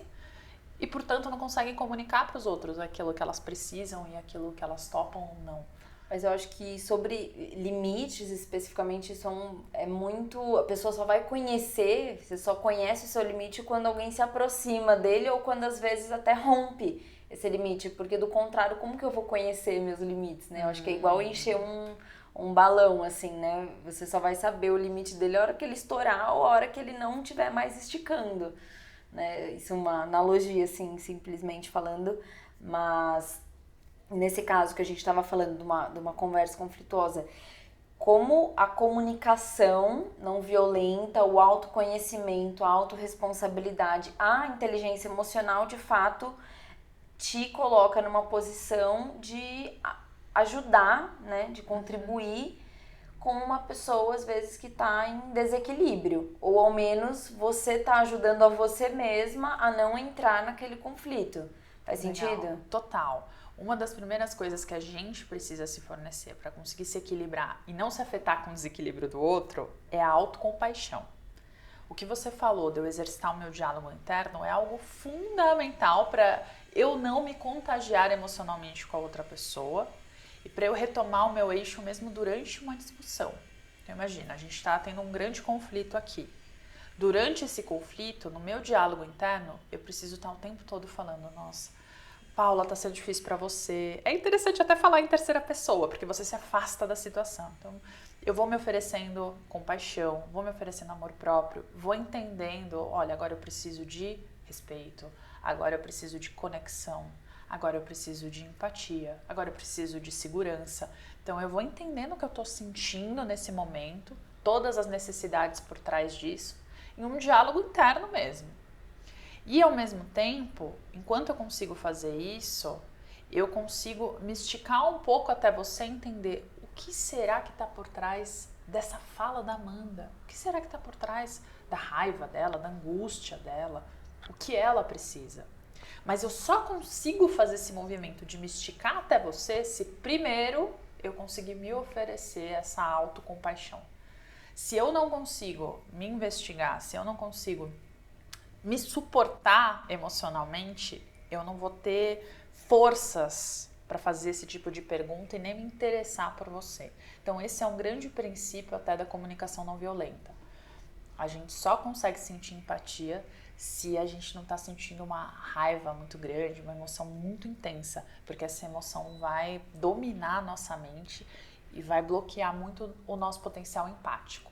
e, portanto, não conseguem comunicar para os outros aquilo que elas precisam e aquilo que elas topam ou não. Mas eu acho que sobre limites, especificamente, isso é muito... A pessoa só vai conhecer, você só conhece o seu limite quando alguém se aproxima dele ou quando, às vezes, até rompe esse limite. Porque, do contrário, como que eu vou conhecer meus limites, né? Eu acho que é igual encher um balão, assim, né? Você só vai saber o limite dele a hora que ele estourar ou a hora que ele não estiver mais esticando, né? Isso é uma analogia, assim, simplesmente falando, mas... Nesse caso que a gente estava falando de uma conversa conflituosa, como a comunicação não violenta, o autoconhecimento, a autorresponsabilidade, a inteligência emocional, de fato, te coloca numa posição de ajudar, né, de contribuir com uma pessoa, às vezes, que está em desequilíbrio. Ou, ao menos, você está ajudando a você mesma a não entrar naquele conflito. Faz sentido? Total. Uma das primeiras coisas que a gente precisa se fornecer para conseguir se equilibrar e não se afetar com o desequilíbrio do outro é a autocompaixão. O que você falou de eu exercitar o meu diálogo interno é algo fundamental para eu não me contagiar emocionalmente com a outra pessoa e para eu retomar o meu eixo mesmo durante uma discussão. Então imagina, a gente está tendo um grande conflito aqui. Durante esse conflito, no meu diálogo interno, eu preciso estar o tempo todo falando, nossa, Paula, tá sendo difícil pra você. É interessante até falar em terceira pessoa, porque você se afasta da situação. Então, eu vou me oferecendo compaixão, vou me oferecendo amor próprio, vou entendendo, olha, agora eu preciso de respeito, agora eu preciso de conexão, agora eu preciso de empatia, agora eu preciso de segurança. Então, eu vou entendendo o que eu tô sentindo nesse momento, todas as necessidades por trás disso, em um diálogo interno mesmo. E ao mesmo tempo, enquanto eu consigo fazer isso, eu consigo me esticar um pouco até você entender o que será que está por trás dessa fala da Amanda. O que será que está por trás da raiva dela, da angústia dela, o que ela precisa. Mas eu só consigo fazer esse movimento de me esticar até você se primeiro eu conseguir me oferecer essa autocompaixão. Se eu não consigo me investigar, se eu não consigo me suportar emocionalmente, eu não vou ter forças para fazer esse tipo de pergunta e nem me interessar por você. Então esse é um grande princípio até da comunicação não violenta. A gente só consegue sentir empatia se a gente não está sentindo uma raiva muito grande, uma emoção muito intensa, porque essa emoção vai dominar a nossa mente e vai bloquear muito o nosso potencial empático.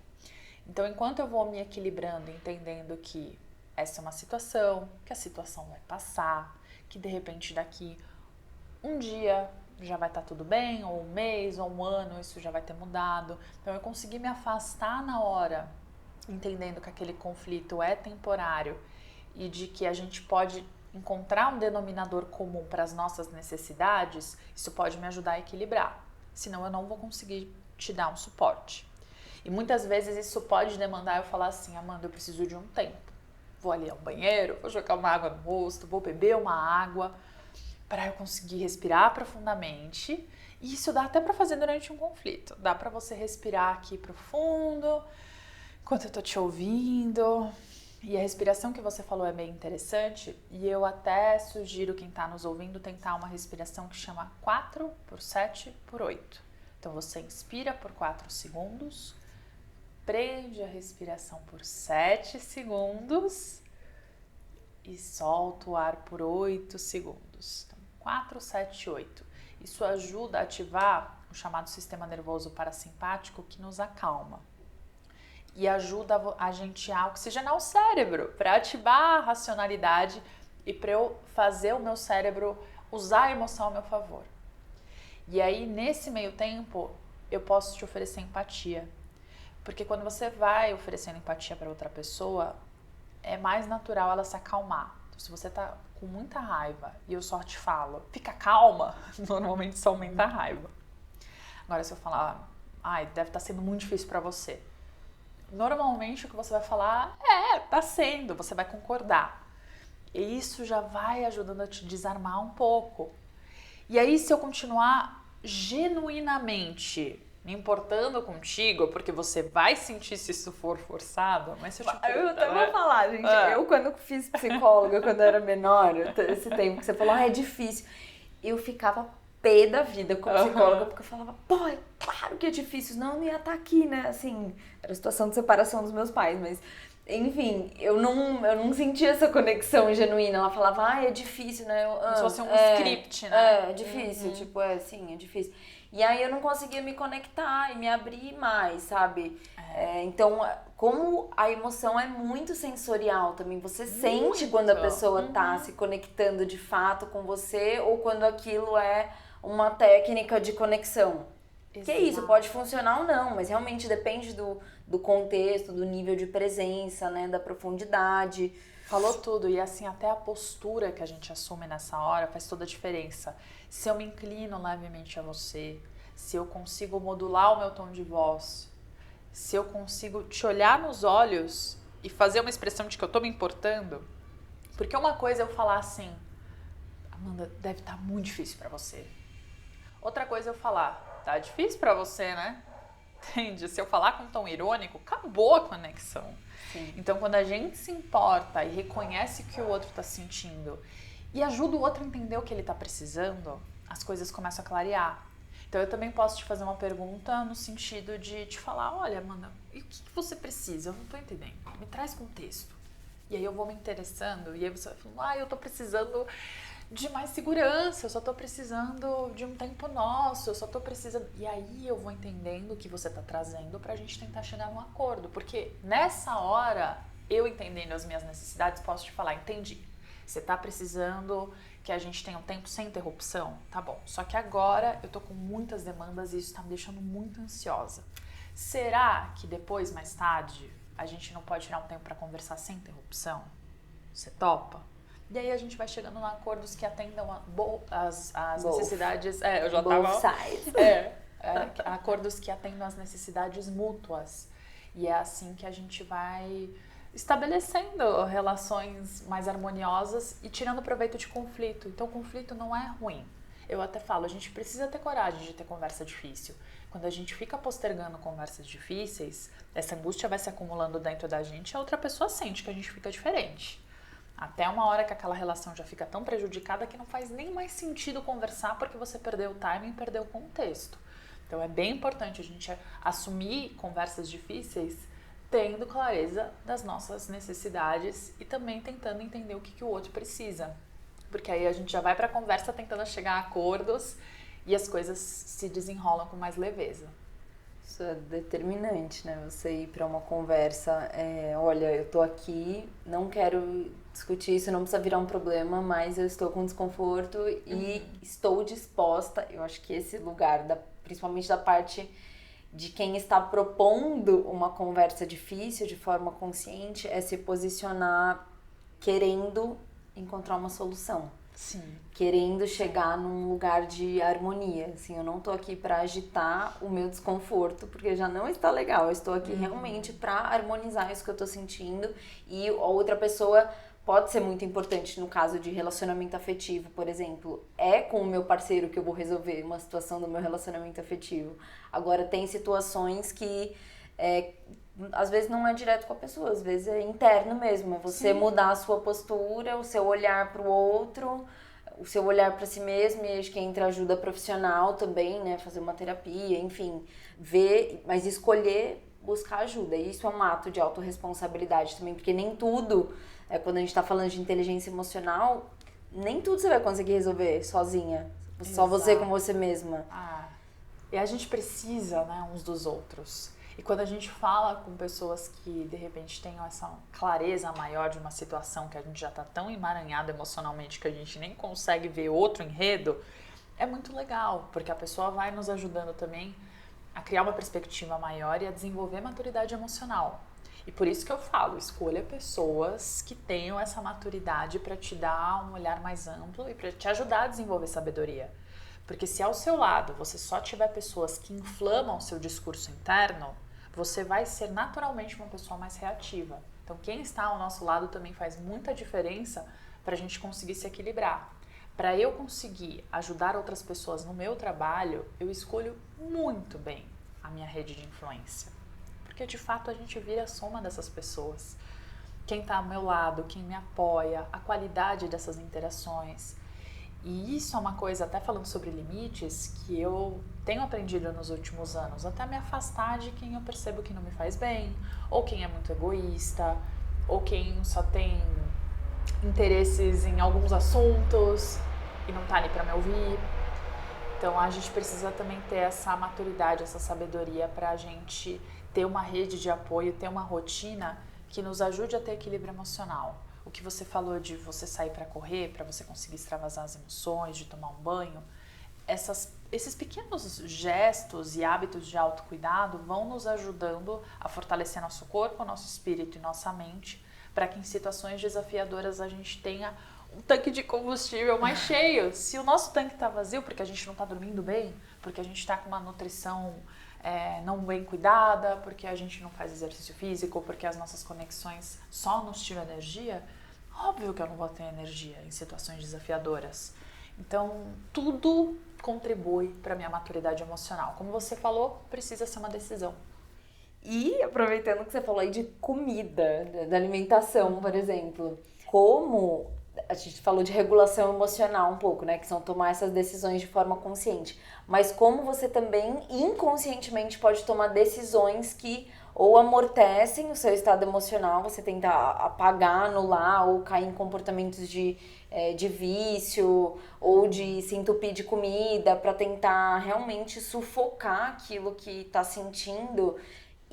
Então enquanto eu vou me equilibrando, entendendo que essa é uma situação, que a situação vai passar, que de repente daqui um dia já vai estar tudo bem, ou um mês, ou um ano, isso já vai ter mudado. Então eu consegui me afastar na hora, entendendo que aquele conflito é temporário e de que a gente pode encontrar um denominador comum para as nossas necessidades, isso pode me ajudar a equilibrar. Senão eu não vou conseguir te dar um suporte. E muitas vezes isso pode demandar eu falar assim, Amanda, eu preciso de um tempo. vou ali ao banheiro, vou jogar uma água no rosto, vou beber uma água, para eu conseguir respirar profundamente. E isso dá até para fazer durante um conflito. Dá para você respirar aqui profundo, enquanto eu tô te ouvindo. E a respiração que você falou é bem interessante. E eu até sugiro quem tá nos ouvindo tentar uma respiração que chama 4x7x8. Então você inspira por 4 segundos, prende a respiração por 7 segundos e solta o ar por 8 segundos. Então, 4, 7, 8. Isso ajuda a ativar o chamado sistema nervoso parasimpático, que nos acalma. E ajuda a gente a oxigenar o cérebro, para ativar a racionalidade e para eu fazer o meu cérebro usar a emoção ao meu favor. E aí, nesse meio tempo, eu posso te oferecer empatia. Porque quando você vai oferecendo empatia para outra pessoa, é mais natural ela se acalmar. Então, se você tá com muita raiva e eu só te falo, fica calma, normalmente isso aumenta a raiva. Agora, se eu falar, ai, deve estar sendo muito difícil para você. Normalmente o que você vai falar tá sendo, você vai concordar. E isso já vai ajudando a te desarmar um pouco. E aí, se eu continuar genuinamente me importando contigo, porque você vai sentir se isso for forçado, mas se eu te Eu até vou falar, gente, eu quando fiz psicóloga, quando eu era menor, esse tempo que você falou, é difícil, eu ficava pé da vida com a psicóloga, porque eu falava, pô, é claro que é difícil, senão eu não ia estar aqui, né, assim, era a situação de separação dos meus pais, mas, enfim, eu não sentia essa conexão genuína, ela falava, é difícil, né, como se fosse um script, né? É difícil, tipo, sim, é difícil. E aí eu não conseguia me conectar e me abrir mais, sabe? Então, como a emoção é muito sensorial também, você sente quando a pessoa tá se conectando de fato com você ou quando aquilo é uma técnica de conexão. Exato. Que é isso, pode funcionar ou não, mas realmente depende do contexto, do nível de presença, né, da profundidade. Falou tudo, e assim, até a postura que a gente assume nessa hora faz toda a diferença. Se eu me inclino levemente a você, se eu consigo modular o meu tom de voz, se eu consigo te olhar nos olhos e fazer uma expressão de que eu tô me importando, porque uma coisa é eu falar assim, Amanda, deve estar muito difícil pra você. Outra coisa é eu falar, tá difícil pra você, né? Entende? Se eu falar com um tom irônico, acabou a conexão. Sim. Então, quando a gente se importa e reconhece o que o outro está sentindo e ajuda o outro a entender o que ele está precisando, as coisas começam a clarear. Então, eu também posso te fazer uma pergunta no sentido de te falar, olha, Amanda, e o que você precisa? Eu não estou entendendo. Me traz contexto. E aí eu vou me interessando e aí você vai falando, eu estou precisando de mais segurança, eu só tô precisando de um tempo nosso, eu só tô precisando... E aí eu vou entendendo o que você tá trazendo pra gente tentar chegar num acordo. Porque nessa hora, eu entendendo as minhas necessidades, posso te falar, entendi. Você tá precisando que a gente tenha um tempo sem interrupção? Tá bom. Só que agora eu tô com muitas demandas e isso tá me deixando muito ansiosa. Será que depois, mais tarde, a gente não pode tirar um tempo pra conversar sem interrupção? Você topa? E aí a gente vai chegando em acordos que atendam as necessidades... eu já Both sides. Acordos que atendam as necessidades mútuas. E é assim que a gente vai estabelecendo relações mais harmoniosas e tirando proveito de conflito. Então, conflito não é ruim. Eu até falo, a gente precisa ter coragem de ter conversa difícil. Quando a gente fica postergando conversas difíceis, essa angústia vai se acumulando dentro da gente e a outra pessoa sente que a gente fica diferente. Até uma hora que aquela relação já fica tão prejudicada que não faz nem mais sentido conversar porque você perdeu o timing e perdeu o contexto. Então é bem importante a gente assumir conversas difíceis tendo clareza das nossas necessidades e também tentando entender o que o outro precisa. Porque aí a gente já vai para a conversa tentando chegar a acordos e as coisas se desenrolam com mais leveza. Isso é determinante, né? Você ir para uma conversa, olha, eu tô aqui, não quero discutir isso, não precisa virar um problema, mas eu estou com desconforto e estou disposta. Eu acho que esse lugar, principalmente da parte de quem está propondo uma conversa difícil de forma consciente, é se posicionar querendo encontrar uma solução. Sim. Querendo chegar num lugar de harmonia, assim, eu não tô aqui para agitar o meu desconforto, porque já não está legal, eu estou aqui realmente para harmonizar isso que eu tô sentindo, e a outra pessoa pode ser muito importante no caso de relacionamento afetivo, por exemplo, é com o meu parceiro que eu vou resolver uma situação do meu relacionamento afetivo. Agora tem situações que às vezes não é direto com a pessoa, às vezes é interno mesmo, é você mudar a sua postura, o seu olhar para o outro, o seu olhar para si mesmo, e acho que entra ajuda profissional também, né, fazer uma terapia, enfim, ver, mas escolher buscar ajuda. E isso é um ato de autorresponsabilidade também, porque nem tudo, quando a gente está falando de inteligência emocional, nem tudo você vai conseguir resolver sozinha, só você com você mesma. E a gente precisa, né, uns dos outros. E quando a gente fala com pessoas que, de repente, tenham essa clareza maior de uma situação que a gente já está tão emaranhado emocionalmente que a gente nem consegue ver outro enredo, é muito legal, porque a pessoa vai nos ajudando também a criar uma perspectiva maior e a desenvolver maturidade emocional. E por isso que eu falo, escolha pessoas que tenham essa maturidade para te dar um olhar mais amplo e para te ajudar a desenvolver sabedoria. Porque se ao seu lado você só tiver pessoas que inflamam o seu discurso interno, você vai ser naturalmente uma pessoa mais reativa. Então quem está ao nosso lado também faz muita diferença para a gente conseguir se equilibrar. Para eu conseguir ajudar outras pessoas no meu trabalho, eu escolho muito bem a minha rede de influência. Porque de fato a gente vira a soma dessas pessoas. Quem está ao meu lado, quem me apoia, a qualidade dessas interações. E isso é uma coisa, até falando sobre limites, que eu tenho aprendido nos últimos anos, até me afastar de quem eu percebo que não me faz bem, ou quem é muito egoísta, ou quem só tem interesses em alguns assuntos e não tá ali para me ouvir. Então a gente precisa também ter essa maturidade, essa sabedoria para a gente ter uma rede de apoio, ter uma rotina que nos ajude a ter equilíbrio emocional. O que você falou de você sair para correr, para você conseguir extravasar as emoções, de tomar um banho, esses pequenos gestos e hábitos de autocuidado vão nos ajudando a fortalecer nosso corpo, nosso espírito e nossa mente, para que em situações desafiadoras a gente tenha um tanque de combustível mais cheio. Se o nosso tanque está vazio porque a gente não está dormindo bem, porque a gente está com uma nutrição não bem cuidada, porque a gente não faz exercício físico, porque as nossas conexões só nos tiram energia, óbvio que eu não vou ter energia em situações desafiadoras. Então, tudo contribui para a minha maturidade emocional. Como você falou, precisa ser uma decisão. E aproveitando que você falou aí de comida, da alimentação, por exemplo, como a gente falou de regulação emocional um pouco, né, que são tomar essas decisões de forma consciente, mas como você também inconscientemente pode tomar decisões que ou amortecem o seu estado emocional, você tenta apagar, anular ou cair em comportamentos de vício ou de se entupir de comida para tentar realmente sufocar aquilo que está sentindo.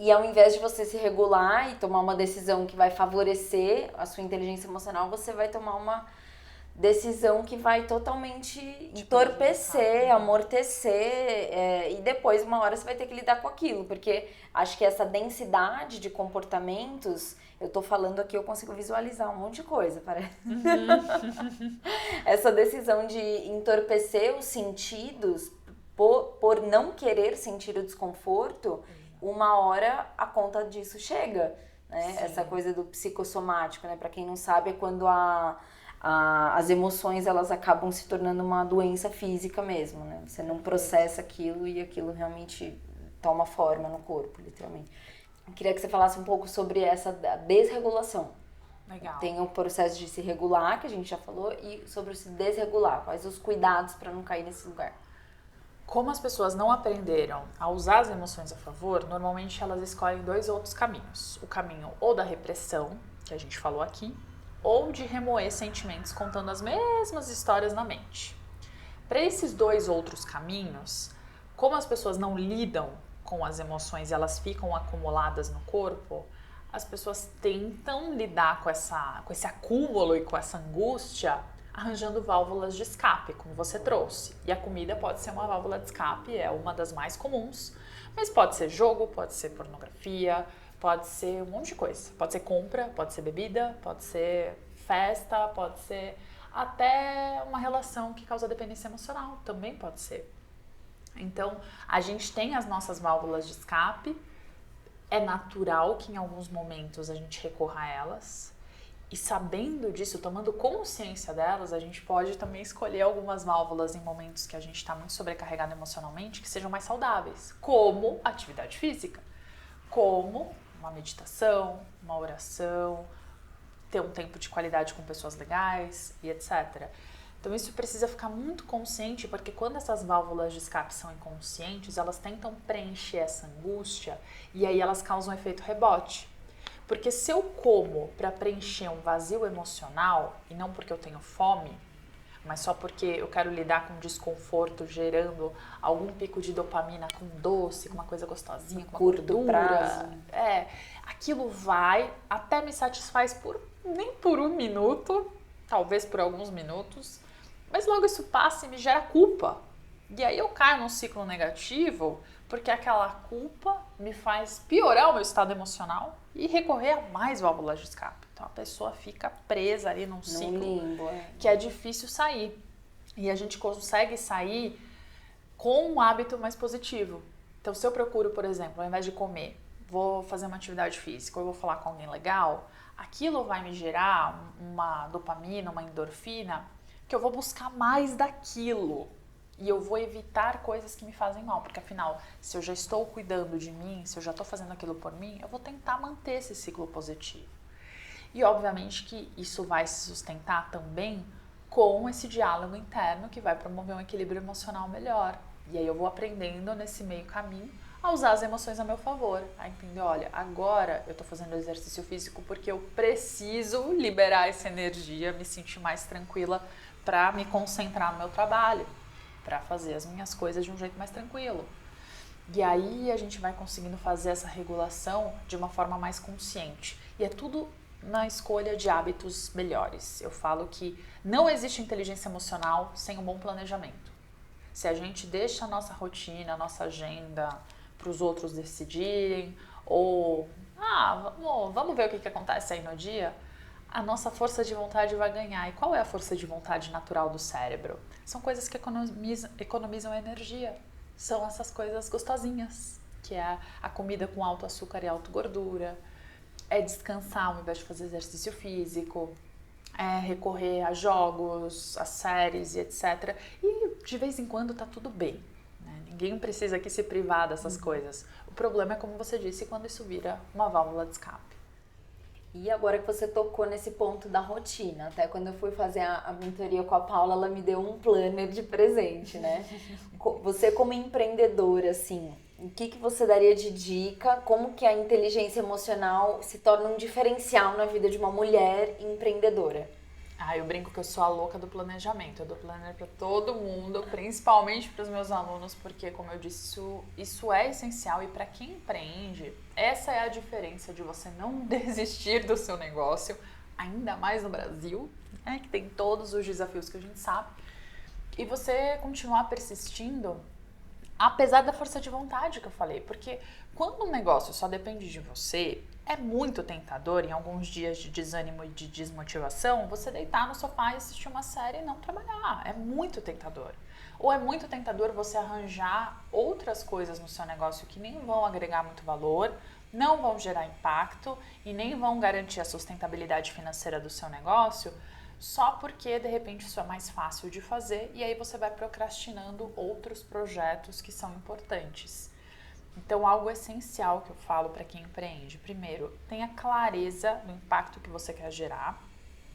E ao invés de você se regular e tomar uma decisão que vai favorecer a sua inteligência emocional, você vai tomar uma decisão que vai totalmente entorpecer, amortecer, e depois uma hora você vai ter que lidar com aquilo, porque acho que essa densidade de comportamentos, eu tô falando aqui, eu consigo visualizar um monte de coisa, parece. Essa decisão de entorpecer os sentidos por não querer sentir o desconforto, uma hora a conta disso chega, né? Sim. Essa coisa do psicossomático, né? Para quem não sabe, é quando as emoções elas acabam se tornando uma doença física mesmo, né? Você não processa aquilo e aquilo realmente toma forma no corpo, literalmente. Eu queria que você falasse um pouco sobre essa desregulação. Legal. Tem o processo de se regular, que a gente já falou, e sobre o se desregular. Quais os cuidados para não cair nesse lugar? Como as pessoas não aprenderam a usar as emoções a favor, normalmente elas escolhem dois outros caminhos. O caminho ou da repressão, que a gente falou aqui, ou de remoer sentimentos contando as mesmas histórias na mente. Para esses dois outros caminhos, como as pessoas não lidam com as emoções e elas ficam acumuladas no corpo, as pessoas tentam lidar com esse acúmulo e com essa angústia arranjando válvulas de escape, como você trouxe. E a comida pode ser uma válvula de escape, é uma das mais comuns, mas pode ser jogo, pode ser pornografia, pode ser um monte de coisa. Pode ser compra, pode ser bebida, pode ser festa, pode ser até uma relação que causa dependência emocional, também pode ser. Então, a gente tem as nossas válvulas de escape, é natural que em alguns momentos a gente recorra a elas, e sabendo disso, tomando consciência delas, a gente pode também escolher algumas válvulas em momentos que a gente está muito sobrecarregado emocionalmente, que sejam mais saudáveis, como atividade física, como uma meditação, uma oração, ter um tempo de qualidade com pessoas legais e etc. Então isso precisa ficar muito consciente, porque quando essas válvulas de escape são inconscientes, elas tentam preencher essa angústia e aí elas causam um efeito rebote. Porque se eu como para preencher um vazio emocional, e não porque eu tenho fome, mas só porque eu quero lidar com desconforto, gerando algum pico de dopamina com doce, com uma coisa gostosinha, com uma gordura, aquilo vai, até me satisfaz nem por um minuto, talvez por alguns minutos, mas logo isso passa e me gera culpa. E aí eu caio num ciclo negativo, porque aquela culpa me faz piorar o meu estado emocional e recorrer a mais válvulas de escape. Então a pessoa fica presa ali num ciclo limbo, que é difícil sair. E a gente consegue sair com um hábito mais positivo. Então se eu procuro, por exemplo, ao invés de comer, vou fazer uma atividade física ou eu vou falar com alguém legal, aquilo vai me gerar uma dopamina, uma endorfina, que eu vou buscar mais daquilo. E eu vou evitar coisas que me fazem mal, porque afinal, se eu já estou cuidando de mim, se eu já estou fazendo aquilo por mim, eu vou tentar manter esse ciclo positivo. E obviamente que isso vai se sustentar também com esse diálogo interno que vai promover um equilíbrio emocional melhor. E aí eu vou aprendendo nesse meio caminho a usar as emoções a meu favor, a entender, olha, agora eu estou fazendo exercício físico porque eu preciso liberar essa energia, me sentir mais tranquila para me concentrar no meu trabalho, para fazer as minhas coisas de um jeito mais tranquilo. E aí a gente vai conseguindo fazer essa regulação de uma forma mais consciente. E é tudo na escolha de hábitos melhores. Eu falo que não existe inteligência emocional sem um bom planejamento. Se a gente deixa a nossa rotina, a nossa agenda para os outros decidirem, ou vamos ver o que acontece aí no dia, a nossa força de vontade vai ganhar. E qual é a força de vontade natural do cérebro? São coisas que economizam energia. São essas coisas gostosinhas, que é a comida com alto açúcar e alta gordura, é descansar ao invés de fazer exercício físico, é recorrer a jogos, a séries e etc. E de vez em quando tá tudo bem, né? Ninguém precisa aqui se privar dessas coisas. O problema é, como você disse, quando isso vira uma válvula de escape. E agora que você tocou nesse ponto da rotina, até quando eu fui fazer a mentoria com a Paula, ela me deu um planner de presente, né? Você como empreendedora, assim, o que você daria de dica? Como que a inteligência emocional se torna um diferencial na vida de uma mulher empreendedora? Eu brinco que eu sou a louca do planejamento. Eu dou planner para todo mundo, principalmente para os meus alunos, porque, como eu disse, isso é essencial. E para quem empreende, essa é a diferença de você não desistir do seu negócio, ainda mais no Brasil, né, que tem todos os desafios que a gente sabe, e você continuar persistindo, apesar da força de vontade que eu falei. Porque quando um negócio só depende de você, é muito tentador, em alguns dias de desânimo e de desmotivação, você deitar no sofá e assistir uma série e não trabalhar. É muito tentador. Ou é muito tentador você arranjar outras coisas no seu negócio que nem vão agregar muito valor, não vão gerar impacto e nem vão garantir a sustentabilidade financeira do seu negócio, só porque, de repente, isso é mais fácil de fazer e aí você vai procrastinando outros projetos que são importantes. Então, algo essencial que eu falo para quem empreende. Primeiro, tenha clareza do impacto que você quer gerar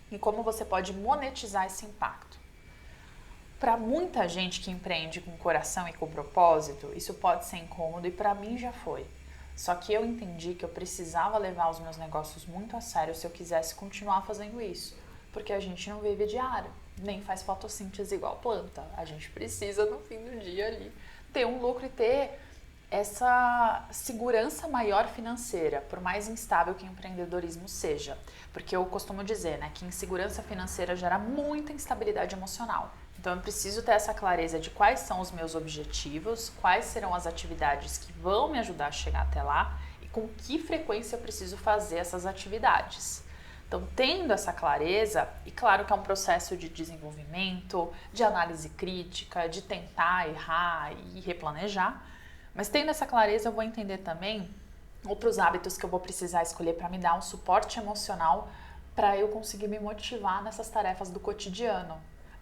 e como você pode monetizar esse impacto. Para muita gente que empreende com coração e com propósito, isso pode ser incômodo e para mim já foi. Só que eu entendi que eu precisava levar os meus negócios muito a sério se eu quisesse continuar fazendo isso. Porque a gente não vive diário, nem faz fotossíntese igual planta. A gente precisa, no fim do dia ali, ter um lucro e ter essa segurança maior financeira, por mais instável que o empreendedorismo seja. Porque eu costumo dizer, né, que insegurança financeira gera muita instabilidade emocional. Então eu preciso ter essa clareza de quais são os meus objetivos, quais serão as atividades que vão me ajudar a chegar até lá e com que frequência eu preciso fazer essas atividades. Então, tendo essa clareza, e claro que é um processo de desenvolvimento, de análise crítica, de tentar errar e replanejar, mas tendo essa clareza eu vou entender também outros hábitos que eu vou precisar escolher para me dar um suporte emocional para eu conseguir me motivar nessas tarefas do cotidiano.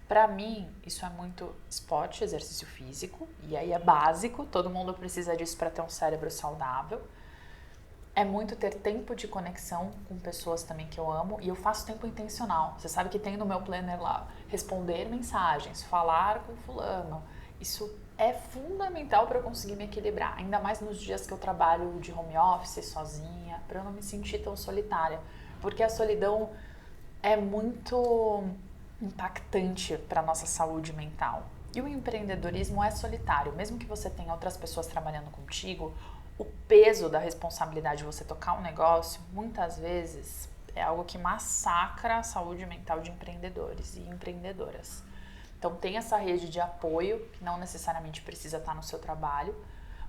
Para mim, isso é muito esporte, exercício físico, e aí é básico, todo mundo precisa disso para ter um cérebro saudável. É muito ter tempo de conexão com pessoas também que eu amo, e eu faço tempo intencional. Você sabe que tem no meu planner lá, responder mensagens, falar com fulano. Isso é fundamental para eu conseguir me equilibrar, ainda mais nos dias que eu trabalho de home office, sozinha, para eu não me sentir tão solitária. Porque a solidão é muito impactante para a nossa saúde mental. E o empreendedorismo é solitário, mesmo que você tenha outras pessoas trabalhando contigo, o peso da responsabilidade de você tocar um negócio, muitas vezes, é algo que massacra a saúde mental de empreendedores e empreendedoras. Então tem essa rede de apoio, que não necessariamente precisa estar no seu trabalho,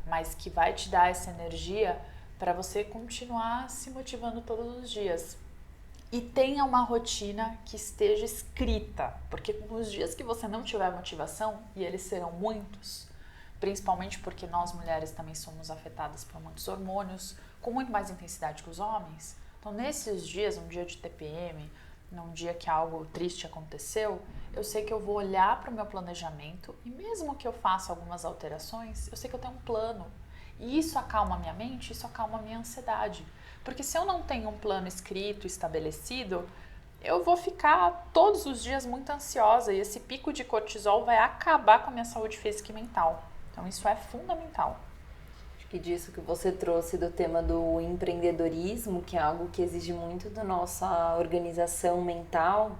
mas que vai te dar essa energia para você continuar se motivando todos os dias. E tenha uma rotina que esteja escrita, porque nos dias que você não tiver motivação, e eles serão muitos, principalmente porque nós mulheres também somos afetadas por muitos hormônios, com muito mais intensidade que os homens. Então nesses dias, um dia de TPM, num dia que algo triste aconteceu, eu sei que eu vou olhar para o meu planejamento e mesmo que eu faça algumas alterações, eu sei que eu tenho um plano. E isso acalma a minha mente, isso acalma a minha ansiedade. Porque se eu não tenho um plano escrito, estabelecido, eu vou ficar todos os dias muito ansiosa e esse pico de cortisol vai acabar com a minha saúde física e mental. Então isso é fundamental. Acho que disso que você trouxe do tema do empreendedorismo, que é algo que exige muito da nossa organização mental,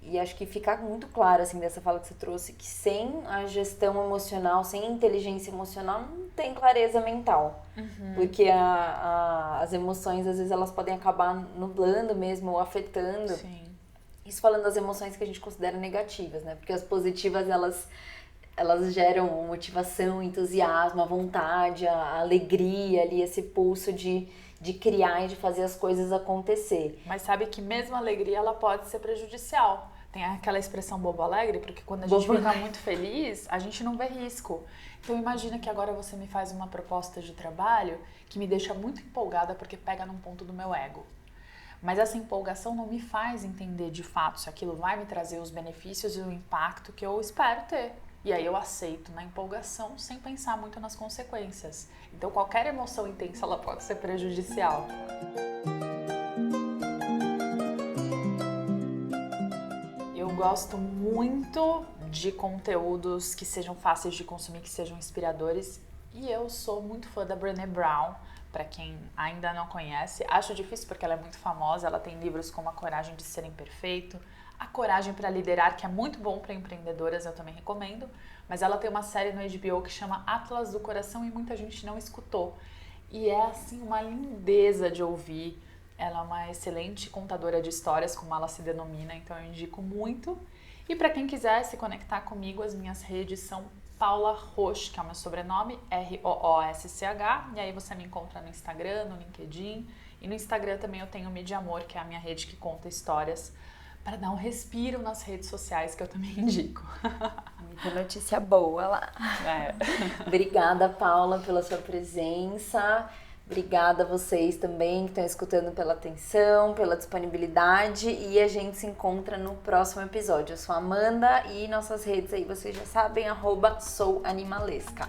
e acho que fica muito claro, assim, dessa fala que você trouxe, que sem a gestão emocional, sem a inteligência emocional, não tem clareza mental. Porque as emoções, às vezes, elas podem acabar nublando mesmo, ou afetando. Sim. Isso falando das emoções que a gente considera negativas, né? Porque as positivas, elas geram motivação, entusiasmo, a vontade, a alegria ali, esse pulso de criar e de fazer as coisas acontecer. Mas sabe que mesmo a alegria, ela pode ser prejudicial. Tem aquela expressão bobo alegre, porque quando a gente fica muito feliz, a gente não vê risco. Então imagina que agora você me faz uma proposta de trabalho que me deixa muito empolgada porque pega num ponto do meu ego. Mas essa empolgação não me faz entender de fato se aquilo vai me trazer os benefícios e o impacto que eu espero ter. E aí eu aceito na empolgação sem pensar muito nas consequências. Então qualquer emoção intensa ela pode ser prejudicial. Eu gosto muito de conteúdos que sejam fáceis de consumir, que sejam inspiradores. E eu sou muito fã da Brené Brown, para quem ainda não conhece. Acho difícil porque ela é muito famosa, ela tem livros como A Coragem de Ser Imperfeito, A Coragem para Liderar, que é muito bom para empreendedoras, eu também recomendo. Mas ela tem uma série no HBO que chama Atlas do Coração e muita gente não escutou. E é assim uma lindeza de ouvir. Ela é uma excelente contadora de histórias, como ela se denomina, então eu indico muito. E para quem quiser se conectar comigo, as minhas redes são Paula Rosch, que é o meu sobrenome, R-O-O-S-C-H, e aí você me encontra no Instagram, no LinkedIn, e no Instagram também eu tenho o Mídia Amor, que é a minha rede que conta histórias, para dar um respiro nas redes sociais, que eu também indico. Muita notícia boa lá. Obrigada, Paula, pela sua presença. Obrigada a vocês também que estão escutando pela atenção, pela disponibilidade, e a gente se encontra no próximo episódio. Eu sou a Amanda e nossas redes aí vocês já sabem, @souanimalesca.